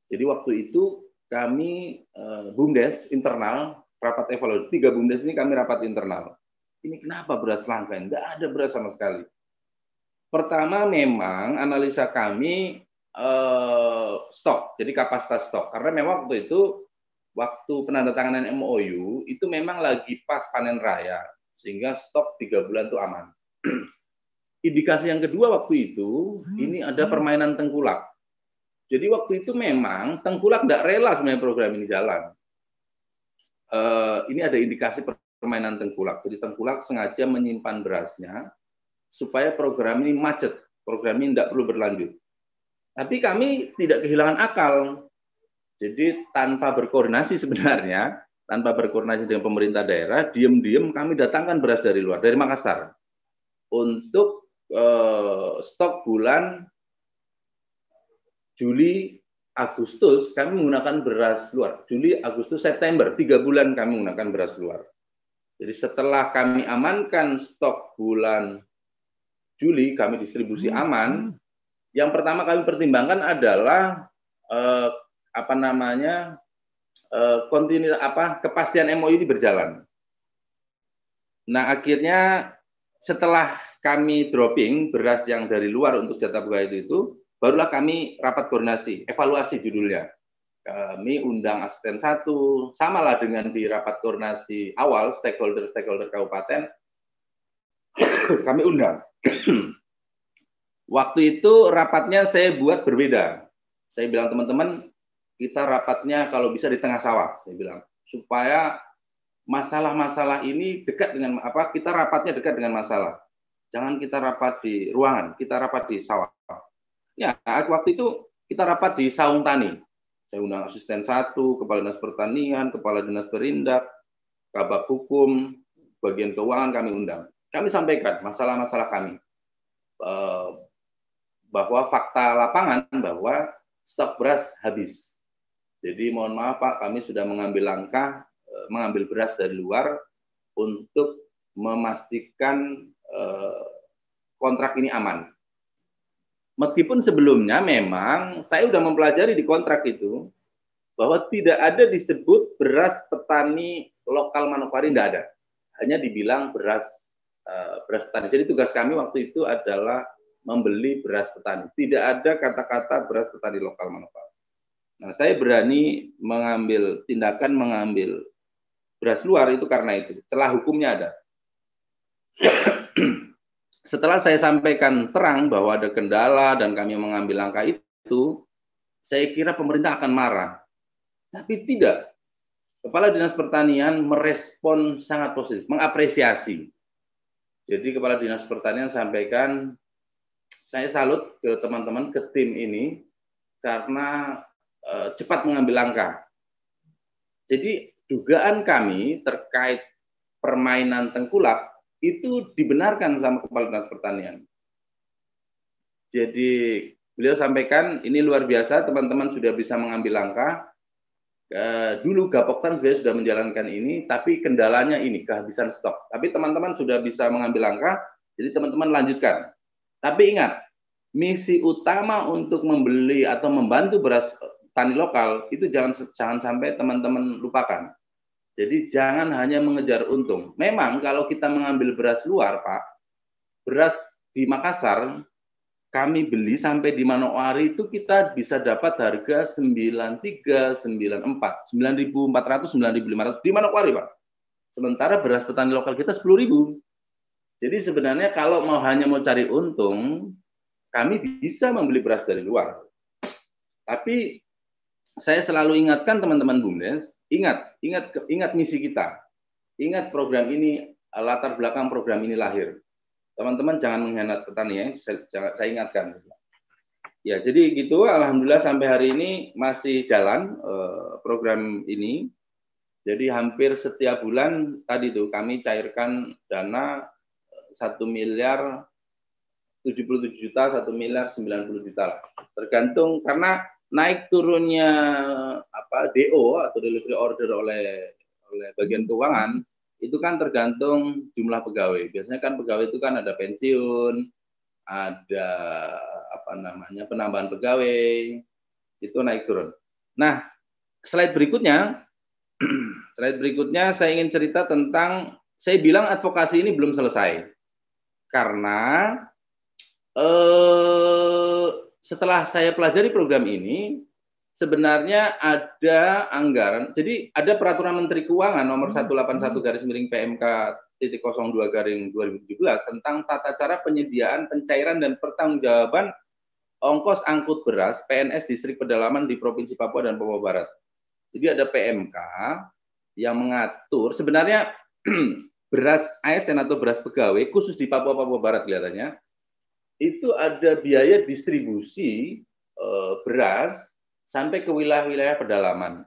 Jadi waktu itu kami BUMDes internal rapat evaluasi 3 BUMDes ini kami rapat internal. Ini kenapa beras langka? Tidak ada beras sama sekali. Pertama memang analisa kami stok, jadi kapasitas stok. Karena memang waktu itu waktu penandatanganan MOU itu memang lagi pas panen raya, sehingga stok 3 bulan itu aman. Indikasi yang kedua waktu itu ini ada permainan tengkulak. Jadi waktu itu memang tengkulak tidak rela sebenarnya program ini jalan. ini ada indikasi permainan tengkulak. Jadi tengkulak sengaja menyimpan berasnya supaya program ini macet, program ini tidak perlu berlanjut. Tapi kami tidak kehilangan akal. Jadi tanpa berkoordinasi sebenarnya, tanpa berkoordinasi dengan pemerintah daerah, diam-diam kami datangkan beras dari luar, dari Makassar, untuk stok bulan Juli, Agustus kami menggunakan beras luar. Juli, Agustus, September, 3 bulan kami menggunakan beras luar. Jadi setelah kami amankan stok bulan Juli, kami distribusi aman. Yang pertama kami pertimbangkan adalah kepastian MOU ini berjalan. Nah, akhirnya setelah kami dropping beras yang dari luar untuk jatah pegawai itu, barulah kami rapat koordinasi, evaluasi judulnya. Kami undang asisten 1, samalah dengan di rapat koordinasi awal, stakeholder kabupaten, kami undang. Waktu itu rapatnya saya buat berbeda. Saya bilang, teman-teman, kita rapatnya kalau bisa di tengah sawah, saya bilang, supaya masalah-masalah ini dekat dengan kita rapatnya dekat dengan masalah. Jangan kita rapat di ruangan, kita rapat di sawah. Ya, waktu itu kita rapat di Saung Tani. Saya undang asisten 1, kepala dinas pertanian, kepala dinas perindak, kabak hukum, bagian keuangan kami undang. Kami sampaikan masalah-masalah kami. Bahwa fakta lapangan bahwa stok beras habis. Jadi mohon maaf Pak, kami sudah mengambil langkah mengambil beras dari luar untuk memastikan kontrak ini aman. Meskipun sebelumnya memang saya sudah mempelajari di kontrak itu bahwa tidak ada disebut beras petani lokal Manokwari, tidak ada. Hanya dibilang beras petani. Jadi tugas kami waktu itu adalah membeli beras petani. Tidak ada kata-kata beras petani lokal Manokwari. Nah, saya berani mengambil tindakan mengambil beras luar itu karena itu. Celah hukumnya ada. Setelah saya sampaikan terang bahwa ada kendala dan kami mengambil langkah itu, saya kira pemerintah akan marah. Tapi tidak. Kepala Dinas Pertanian merespon sangat positif, mengapresiasi. Jadi Kepala Dinas Pertanian sampaikan, saya salut ke teman-teman, ke tim ini, karena cepat mengambil langkah. Jadi dugaan kami terkait permainan tengkulak itu dibenarkan sama Kepala Dinas Pertanian. Jadi beliau sampaikan, ini luar biasa, teman-teman sudah bisa mengambil langkah. Dulu Gapoktan sudah menjalankan ini, tapi kendalanya ini, kehabisan stok. Tapi teman-teman sudah bisa mengambil langkah, jadi teman-teman lanjutkan. Tapi ingat, misi utama untuk membeli atau membantu beras tani lokal, itu jangan sampai teman-teman lupakan. Jadi jangan hanya mengejar untung. Memang kalau kita mengambil beras luar, Pak, beras di Makassar, kami beli sampai di Manokwari itu kita bisa dapat harga 93, 94, 9.400, 9.500 di Manokwari, Pak. Sementara beras petani lokal kita 10.000. Jadi sebenarnya kalau hanya mau cari untung, kami bisa membeli beras dari luar. Tapi saya selalu ingatkan teman-teman BUMDes, ingat misi kita. Ingat program ini, latar belakang program ini lahir. Teman-teman jangan mengkhianati petani ya, saya ingatkan. Ya, jadi gitu, alhamdulillah sampai hari ini masih jalan program ini. Jadi hampir setiap bulan tadi tuh kami cairkan dana 1 miliar 77 juta, 1 miliar 90 juta lah. Tergantung karena naik turunnya DO atau delivery order oleh bagian keuangan itu kan tergantung jumlah pegawai. Biasanya kan pegawai itu kan ada pensiun, ada penambahan pegawai, itu naik turun. Nah, slide berikutnya saya ingin cerita tentang, saya bilang advokasi ini belum selesai karena setelah saya pelajari program ini, sebenarnya ada anggaran. Jadi ada peraturan Menteri Keuangan nomor 181/PMK.02/2017 tentang tata cara penyediaan, pencairan dan pertanggungjawaban ongkos angkut beras PNS Distrik Pedalaman di Provinsi Papua dan Papua Barat. Jadi ada PMK yang mengatur sebenarnya beras ASN atau beras pegawai khusus di Papua Barat kelihatannya itu ada biaya distribusi beras sampai ke wilayah-wilayah pedalaman.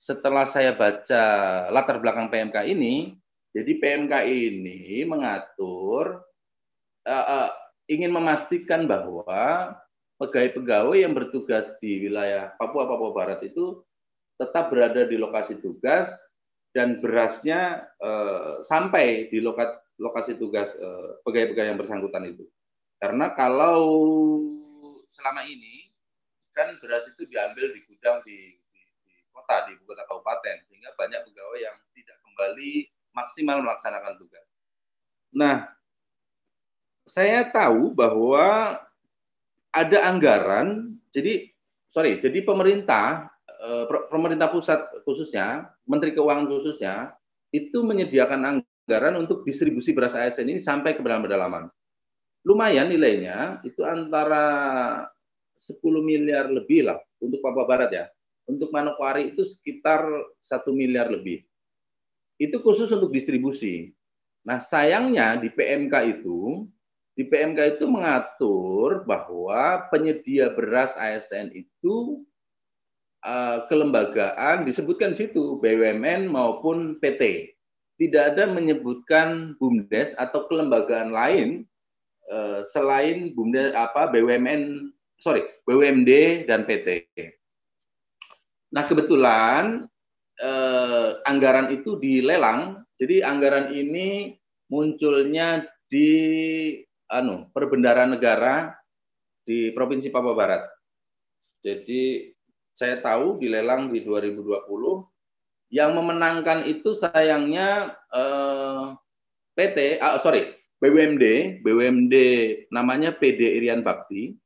Setelah saya baca latar belakang PMK ini, jadi PMK ini mengatur ingin memastikan bahwa pegawai-pegawai yang bertugas di wilayah Papua Barat itu tetap berada di lokasi tugas dan berasnya sampai di lokasi tugas pegawai-pegawai yang bersangkutan itu. Karena kalau selama ini kan beras itu diambil di gudang di kota, di ibu kota kabupaten, sehingga banyak pegawai yang tidak kembali maksimal melaksanakan tugas. Nah, saya tahu bahwa ada anggaran, jadi pemerintah pusat khususnya, Menteri Keuangan khususnya, itu menyediakan anggaran untuk distribusi beras ASN ini sampai ke pedalaman. Lumayan nilainya, itu antara 10 miliar lebih lah untuk Papua Barat ya. Untuk Manokwari itu sekitar 1 miliar lebih. Itu khusus untuk distribusi. Nah, sayangnya di PMK itu mengatur bahwa penyedia beras ASN itu kelembagaan disebutkan di situ BUMN maupun PT. Tidak ada menyebutkan BUMDes atau kelembagaan lain selain BUMDes BUMD dan PT. Nah, kebetulan anggaran itu dilelang. Jadi anggaran ini munculnya di Perbendaharaan Negara di Provinsi Papua Barat. Jadi saya tahu dilelang di 2020. Yang memenangkan itu sayangnya BUMD namanya PD Irian Bakti,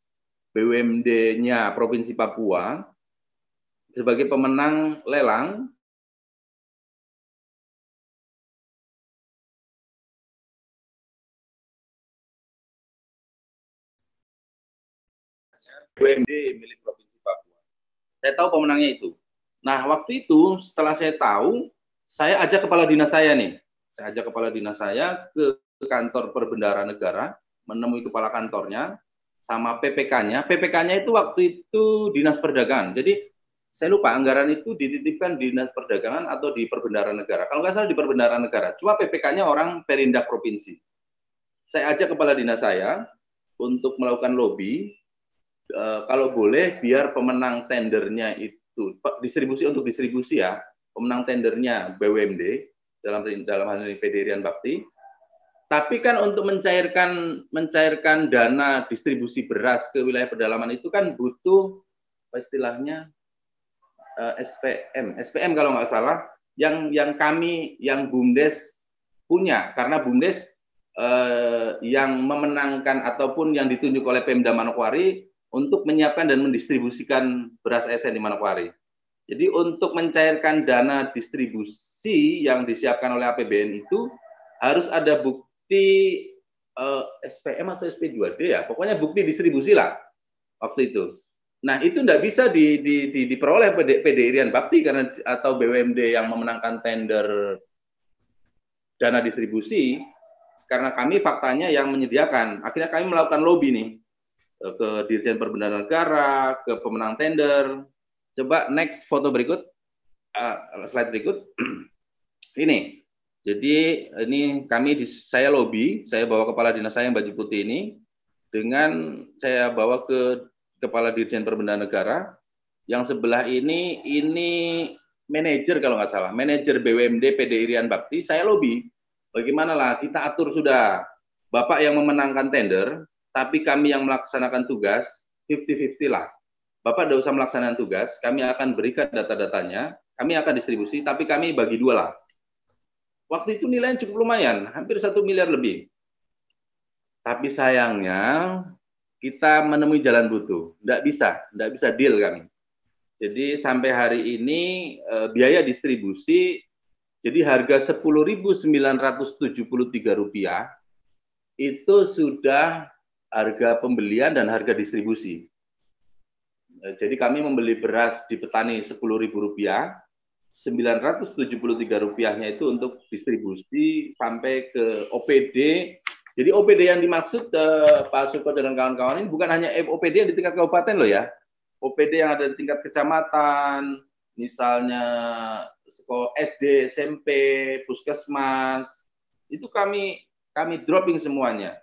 BUMD-nya Provinsi Papua sebagai pemenang lelang. BUMD milik Provinsi Papua. Saya tahu pemenangnya itu. Nah, waktu itu setelah saya tahu, saya ajak kepala dinas saya nih. Saya ajak kepala dinas saya ke kantor Perbendaharaan Negara, menemui kepala kantornya, sama PPK-nya. PPK-nya itu waktu itu Dinas Perdagangan. Jadi, saya lupa anggaran itu dititipkan di Dinas Perdagangan atau di Perbendaharaan Negara. Kalau nggak salah di Perbendaharaan Negara. Cuma PPK-nya orang Perindak Provinsi. Saya ajak kepala dinas saya untuk melakukan lobby, kalau boleh biar pemenang tendernya itu distribusi ya, pemenang tendernya BUMD dalam hal ini PD Irian Bakti. Tapi kan untuk mencairkan dana distribusi beras ke wilayah pedalaman itu kan butuh apa istilahnya SPM kalau nggak salah yang BUMDes punya, karena BUMDes yang memenangkan ataupun yang ditunjuk oleh Pemda Manokwari untuk menyiapkan dan mendistribusikan beras ASN di Manokwari. Jadi untuk mencairkan dana distribusi yang disiapkan oleh APBN itu harus ada bukti SPM atau SP2D ya, pokoknya bukti distribusi lah waktu itu. Nah itu tidak bisa diperoleh PD Irian Bakti karena atau BUMD yang memenangkan tender dana distribusi, karena kami faktanya yang menyediakan. Akhirnya kami melakukan lobby nih ke Dirjen Perbendaharaan Negara, ke pemenang tender. Coba next foto berikut, slide berikut. Ini, jadi ini saya lobby, saya bawa kepala dinas saya yang baju putih ini, dengan saya bawa ke kepala Dirjen Perbendaharaan Negara, yang sebelah ini manajer kalau nggak salah, manajer BUMD PD Irian Bakti, saya lobby, bagaimana lah kita atur sudah, Bapak yang memenangkan tender, tapi kami yang melaksanakan tugas, 50-50 lah. Bapak tidak usah melaksanakan tugas, kami akan berikan data-datanya, kami akan distribusi, tapi kami bagi dua lah. Waktu itu nilainya cukup lumayan, hampir 1 miliar lebih. Tapi sayangnya, kita menemui jalan buntu. Tidak bisa deal kami. Jadi sampai hari ini, biaya distribusi, jadi harga Rp10.973 itu sudah harga pembelian dan harga distribusi. Jadi kami membeli beras di petani Rp10.000, Rp973-nya itu untuk distribusi sampai ke OPD. Jadi OPD yang dimaksud Pak Suko dan kawan-kawan ini bukan hanya OPD yang di tingkat kabupaten loh ya. OPD yang ada di tingkat kecamatan, misalnya sekolah SD, SMP, puskesmas, itu kami dropping semuanya.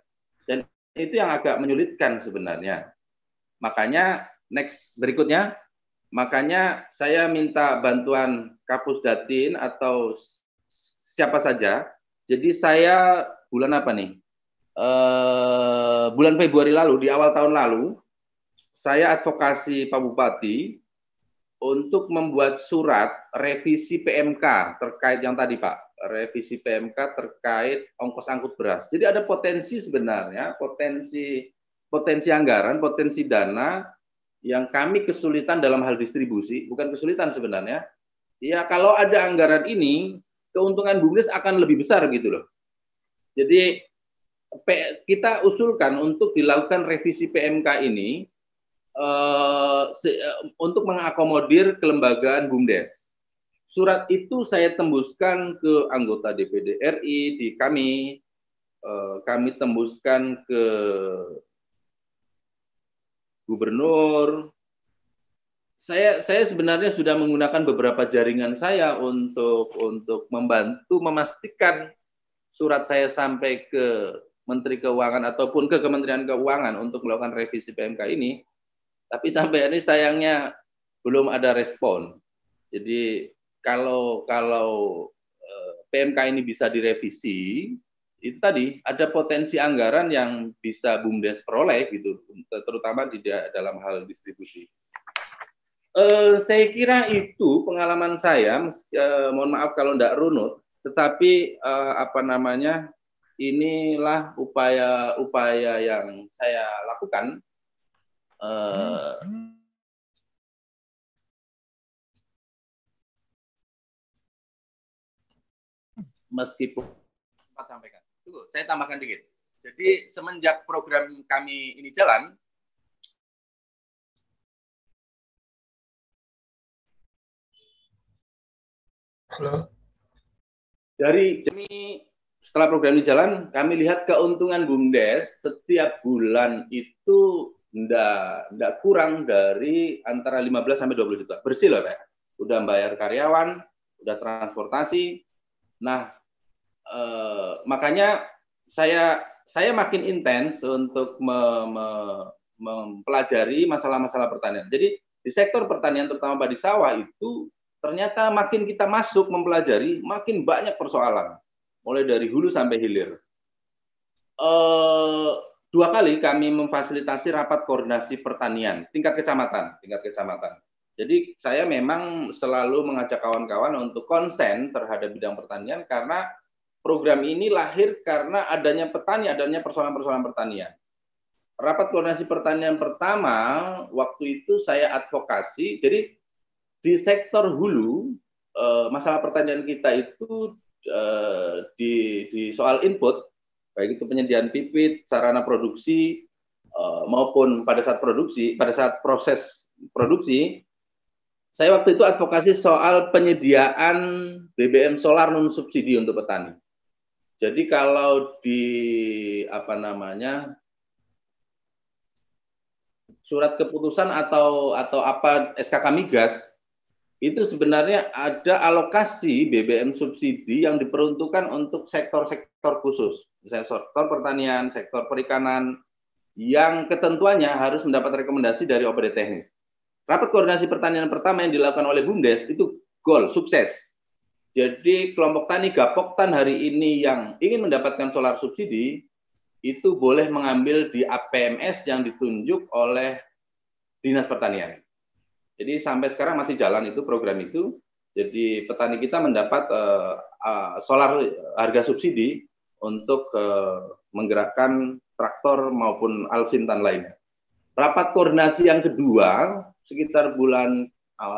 Dan itu yang agak menyulitkan sebenarnya. Makanya next berikutnya, makanya saya minta bantuan Kapus Datin atau siapa saja. Jadi saya bulan apa nih? Bulan Februari lalu, di awal tahun lalu, saya advokasi Pak Bupati untuk membuat surat revisi PMK terkait yang tadi Pak, revisi PMK terkait ongkos angkut beras. Jadi ada potensi sebenarnya, potensi anggaran, potensi dana yang kami kesulitan dalam hal distribusi, bukan kesulitan sebenarnya. Ya kalau ada anggaran ini, keuntungan BUMDes akan lebih besar gitu loh. Jadi kita usulkan untuk dilakukan revisi PMK ini untuk mengakomodir kelembagaan BUMDes. Surat itu saya tembuskan ke anggota DPD RI di kami tembuskan ke gubernur. Saya sebenarnya sudah menggunakan beberapa jaringan saya untuk membantu memastikan surat saya sampai ke Menteri Keuangan ataupun ke Kementerian Keuangan untuk melakukan revisi PMK ini. Tapi sampai ini sayangnya belum ada respon. Jadi kalau PMK ini bisa direvisi, itu tadi ada potensi anggaran yang bisa BUMDes peroleh gitu, terutama di dalam hal distribusi. Saya kira itu pengalaman saya. Mohon maaf kalau tidak runut, tetapi inilah upaya yang saya lakukan. Meskipun sempat sampaikan. Tunggu, saya tambahkan dikit. Jadi semenjak program kami ini jalan, halo. Dari setelah program ini jalan, kami lihat keuntungan BUMDes setiap bulan itu enggak kurang dari antara 15 sampai 20 juta. Bersih loh, Pak. Udah bayar karyawan, udah transportasi. Nah, makanya saya makin intens untuk mempelajari masalah-masalah pertanian. Jadi di sektor pertanian terutama padi sawah itu ternyata makin kita masuk mempelajari, makin banyak persoalan, mulai dari hulu sampai hilir. 2 kali kami memfasilitasi rapat koordinasi pertanian tingkat kecamatan. Jadi saya memang selalu mengajak kawan-kawan untuk konsen terhadap bidang pertanian karena program ini lahir karena adanya persoalan-persoalan pertanian. Rapat koordinasi pertanian pertama waktu itu saya advokasi. Jadi di sektor hulu masalah pertanian kita itu di soal input, baik itu penyediaan bibit, sarana produksi maupun pada saat proses produksi. Saya waktu itu advokasi soal penyediaan BBM solar non subsidi untuk petani. Jadi kalau di surat keputusan atau SKK Migas itu sebenarnya ada alokasi BBM subsidi yang diperuntukkan untuk sektor-sektor khusus, misalnya sektor pertanian, sektor perikanan, yang ketentuannya harus mendapat rekomendasi dari OPD teknis. Rapat koordinasi pertanian pertama yang dilakukan oleh BUMDes itu goal, sukses. Jadi kelompok tani Gapoktan hari ini yang ingin mendapatkan solar subsidi itu boleh mengambil di APMS yang ditunjuk oleh Dinas Pertanian. Jadi sampai sekarang masih jalan itu program itu. Jadi petani kita mendapat solar harga subsidi untuk menggerakkan traktor maupun alsintan lainnya. Rapat koordinasi yang kedua sekitar bulan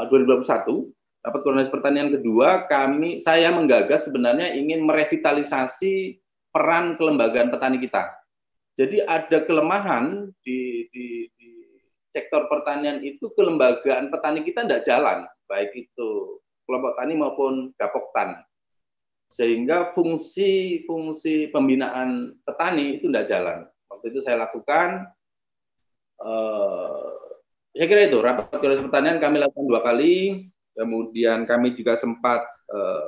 2021, rapat koordinasi pertanian kedua, saya menggagas sebenarnya ingin merevitalisasi peran kelembagaan petani kita. Jadi ada kelemahan di sektor pertanian itu, kelembagaan petani kita tidak jalan, baik itu kelompok tani maupun Gapoktan. Sehingga fungsi pembinaan petani itu tidak jalan. Waktu itu saya lakukan, saya kira itu rapat koordinasi pertanian kami lakukan 2 kali. Kemudian kami juga sempat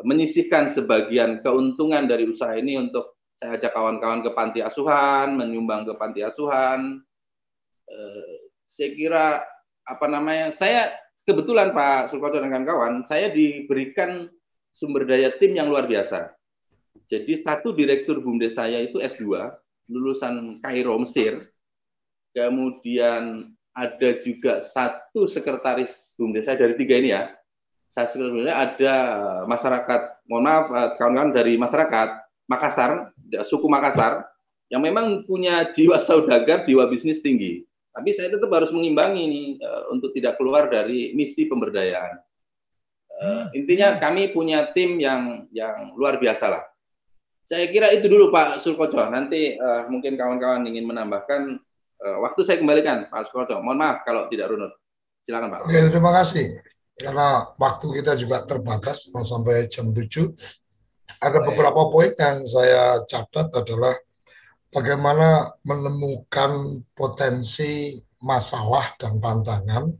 menyisihkan sebagian keuntungan dari usaha ini untuk saya ajak kawan-kawan ke panti asuhan, menyumbang ke panti asuhan. Saya kira saya kebetulan Pak Sulkoco dan kawan-kawan, saya diberikan sumber daya tim yang luar biasa. Jadi satu direktur BUMDes saya itu S2, lulusan Kairo, Mesir. Kemudian ada juga satu sekretaris BUMDes saya dari 3 ini ya. Saya sekretarisnya ada masyarakat, mohon maaf kawan-kawan dari masyarakat Makassar, suku Makassar, yang memang punya jiwa saudagar, jiwa bisnis tinggi. Tapi saya tetap harus mengimbangi ini untuk tidak keluar dari misi pemberdayaan. Intinya kami punya tim yang luar biasa lah. Saya kira itu dulu Pak Sulkoco. Nanti mungkin kawan-kawan ingin menambahkan, waktu saya kembalikan Pak Sulkoco. Mohon maaf kalau tidak runut. Silakan Pak. Oke, terima kasih. Karena waktu kita juga terbatas sampai jam 7. Ada beberapa poin yang saya catat adalah bagaimana menemukan potensi masalah dan tantangan,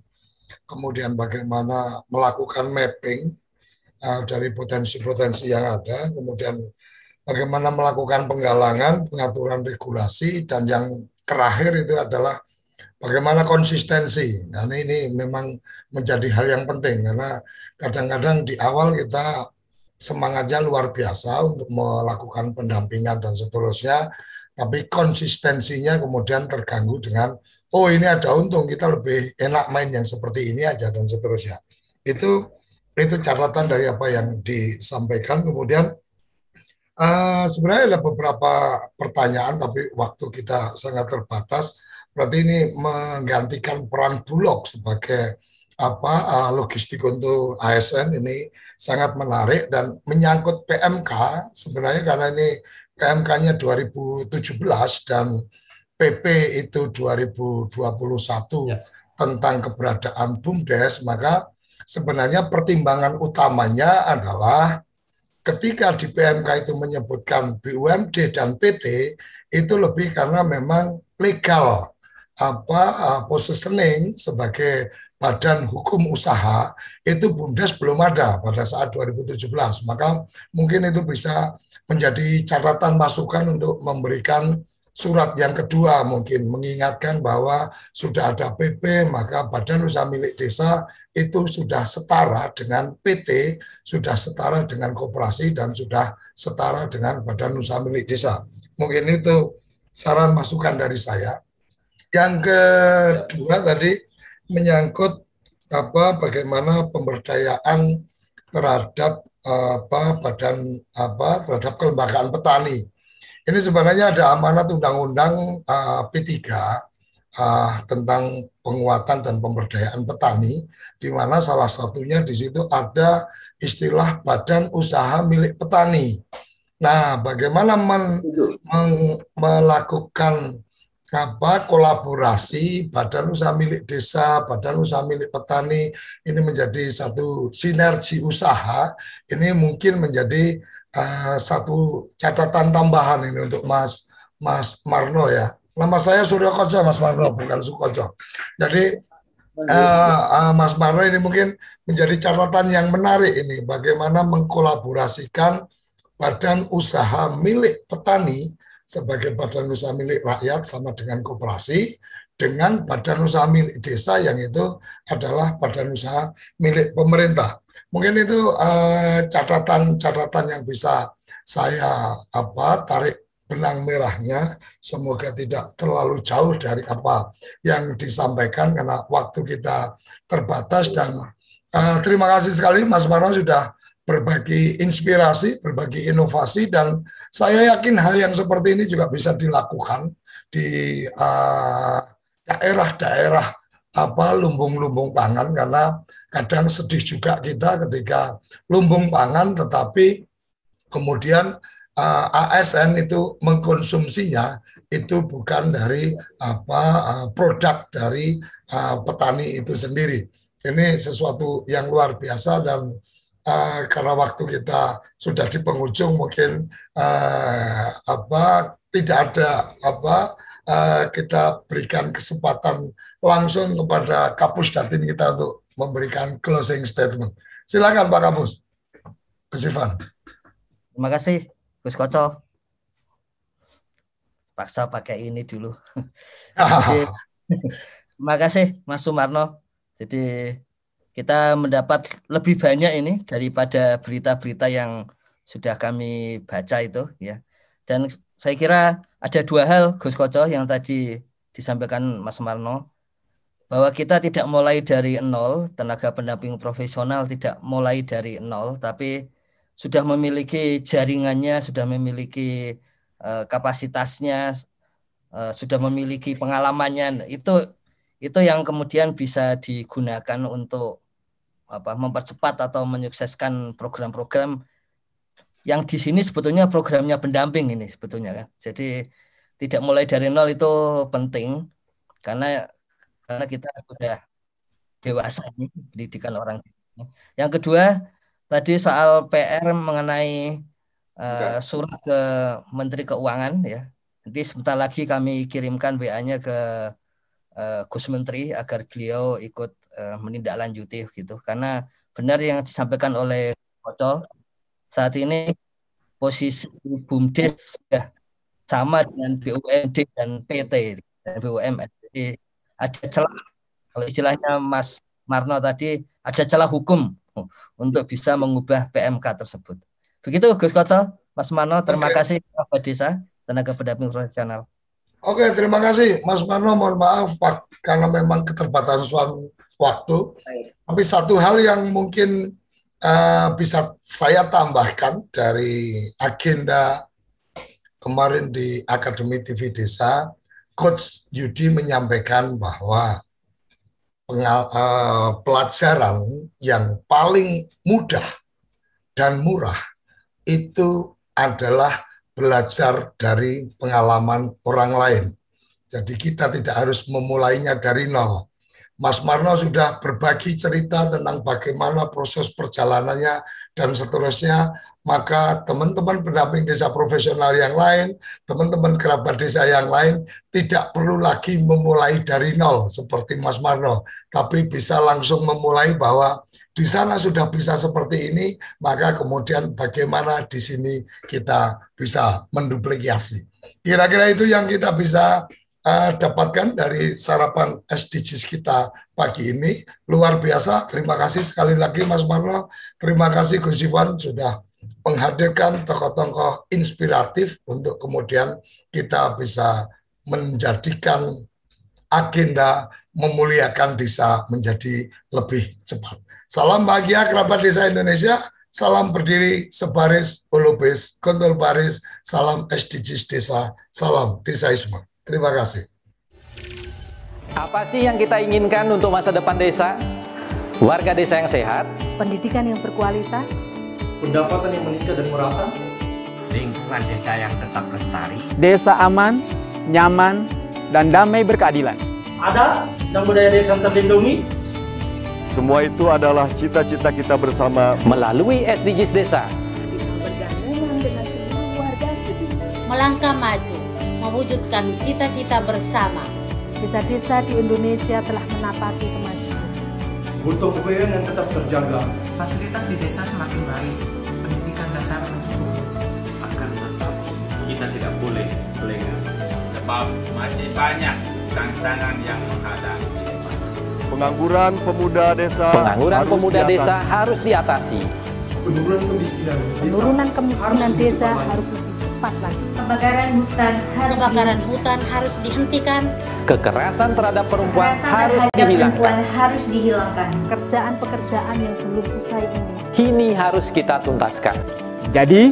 kemudian bagaimana melakukan mapping dari potensi-potensi yang ada, kemudian bagaimana melakukan penggalangan, pengaturan regulasi, dan yang terakhir itu adalah bagaimana konsistensi. Nah, ini memang menjadi hal yang penting, karena kadang-kadang di awal kita semangatnya luar biasa untuk melakukan pendampingan dan seterusnya, tapi konsistensinya kemudian terganggu dengan oh ini ada untung, kita lebih enak main yang seperti ini aja dan seterusnya. Itu catatan dari apa yang disampaikan. Kemudian sebenarnya ada beberapa pertanyaan, tapi waktu kita sangat terbatas. Berarti ini menggantikan peran Bulog sebagai logistik untuk ASN, ini sangat menarik dan menyangkut PMK sebenarnya, karena ini PMK-nya 2017 dan PP itu 2021 tentang keberadaan BUMDes, maka sebenarnya pertimbangan utamanya adalah ketika di PMK itu menyebutkan BUMD dan PT itu lebih karena memang legal positioning sebagai badan hukum usaha itu BUMDes belum ada pada saat 2017, maka mungkin itu bisa menjadi catatan masukan untuk memberikan surat yang kedua, mungkin mengingatkan bahwa sudah ada PP, maka badan usaha milik desa itu sudah setara dengan PT, sudah setara dengan koperasi, dan sudah setara dengan badan usaha milik desa. Mungkin itu saran masukan dari saya. Yang kedua tadi menyangkut bagaimana pemberdayaan terhadap terhadap kelembagaan petani. Ini sebenarnya ada amanat undang-undang P3 tentang penguatan dan pemberdayaan petani, di mana salah satunya di situ ada istilah badan usaha milik petani. Nah, bagaimana melakukan kolaborasi badan usaha milik desa, badan usaha milik petani, ini menjadi satu sinergi usaha, ini mungkin menjadi satu catatan tambahan ini untuk Mas Marno ya. Nama saya Suryo Koco, Mas Marno, bukan Sukoco. Jadi Mas Marno ini mungkin menjadi catatan yang menarik ini, bagaimana mengkolaborasikan badan usaha milik petani sebagai badan usaha milik rakyat sama dengan koperasi, dengan badan usaha milik desa yang itu adalah badan usaha milik pemerintah. Mungkin itu catatan-catatan yang bisa saya tarik benang merahnya. Semoga tidak terlalu jauh dari apa yang disampaikan karena waktu kita terbatas, dan terima kasih sekali Mas Marno sudah berbagi inspirasi, berbagi inovasi, dan saya yakin hal yang seperti ini juga bisa dilakukan di daerah-daerah lumbung-lumbung pangan, karena kadang sedih juga kita ketika lumbung pangan tetapi kemudian ASN itu mengkonsumsinya itu bukan dari produk dari petani itu sendiri. Ini sesuatu yang luar biasa, dan karena waktu kita sudah di penghujung, mungkin tidak ada kita berikan kesempatan langsung kepada Kapus Datin kita untuk memberikan closing statement. Silakan Pak Kapus. Gus Ivan. Terima kasih Gus Koco. Paksa pakai ini dulu. Jadi, terima kasih Mas Sumarno. Jadi kita mendapat lebih banyak ini daripada berita-berita yang sudah kami baca itu ya. Dan saya kira ada dua hal Gus Koco yang tadi disampaikan Mas Sumarno, bahwa kita tidak mulai dari nol, tenaga pendamping profesional tidak mulai dari nol, tapi sudah memiliki jaringannya, sudah memiliki kapasitasnya, sudah memiliki pengalamannya. Itu yang kemudian bisa digunakan untuk mempercepat atau menyukseskan program-program yang di sini sebetulnya programnya pendamping ini sebetulnya kan. Jadi tidak mulai dari nol itu penting karena kita sudah dewasa ini pendidikan orang. Yang kedua tadi soal PR mengenai surat ke Menteri Keuangan ya. Nanti sebentar lagi kami kirimkan WA-nya ke Gus Menteri agar beliau ikut menindaklanjuti gitu. Karena benar yang disampaikan oleh Koco, saat ini posisi BUMDes sudah sama dengan BUMD dan PT dan BUMN. Jadi ada celah, kalau istilahnya Mas Marno tadi, ada celah hukum untuk bisa mengubah PMK tersebut. Begitu Gus Koco, Mas Marno, terima kasih Bapak Desa, tenaga pendamping profesional. Oke, terima kasih Mas Marno, mohon maaf karena memang keterbatasan waktu. Tapi satu hal yang mungkin bisa saya tambahkan dari agenda kemarin di Akademi TV Desa, Coach Yudi menyampaikan bahwa pelajaran yang paling mudah dan murah itu adalah belajar dari pengalaman orang lain. Jadi kita tidak harus memulainya dari nol. Mas Marno sudah berbagi cerita tentang bagaimana proses perjalanannya dan seterusnya, maka teman-teman pendamping desa profesional yang lain, teman-teman kerabat desa yang lain tidak perlu lagi memulai dari nol seperti Mas Marno, tapi bisa langsung memulai bahwa di sana sudah bisa seperti ini, maka kemudian bagaimana di sini kita bisa menduplikasi. Kira-kira itu yang kita bisa dapatkan dari sarapan SDGs kita pagi ini. Luar biasa, terima kasih sekali lagi Mas Marno, terima kasih Gus Ivan sudah menghadirkan tokoh-tokoh inspiratif untuk kemudian kita bisa menjadikan agenda memuliakan desa menjadi lebih cepat. Salam bahagia kerabat desa Indonesia, salam berdiri sebaris, ulubis, kontrol baris, salam SDGs desa, salam desaisme. Terima kasih. Apa sih yang kita inginkan untuk masa depan desa? Warga desa yang sehat, pendidikan yang berkualitas, pendapatan yang meningkat dan merata, lingkungan desa yang tetap lestari, desa aman, nyaman, dan damai berkeadilan. Adat dan budaya desa terlindungi. Semua itu adalah cita-cita kita bersama melalui SDGs desa. Kita bergandengan dengan seluruh warga sedunia. Melangkah maju, mewujudkan cita-cita bersama. Desa-desa di Indonesia telah menapaki kemajuan. Gotong royong yang tetap terjaga. Fasilitas di desa semakin baik, pendidikan dasar mencukupi. Akan tetap kita tidak boleh lengah, sebab masih banyak tantangan yang menghadapi. pengangguran pemuda desa. Harus diatasi. Penurunan kemiskinan desa harus lebih cepat lagi. Kebakaran hutan harus dihentikan. Kekerasan terhadap perempuan harus dihilangkan. Pekerjaan-pekerjaan yang belum usai ini harus kita tuntaskan. Jadi,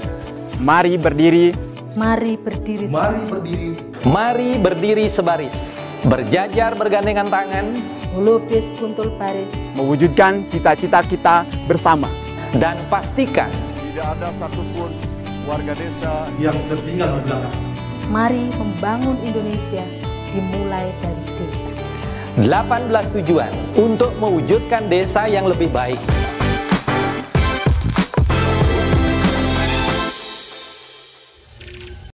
mari berdiri. Mari berdiri. Mari berdiri sebaris. Berjajar bergandengan tangan. Melukis kuntul baris. Mewujudkan cita-cita kita bersama. Dan pastikan tidak ada satupun warga desa yang tertinggal di belakang. Mari membangun Indonesia dimulai dari desa. 18 tujuan untuk mewujudkan desa yang lebih baik.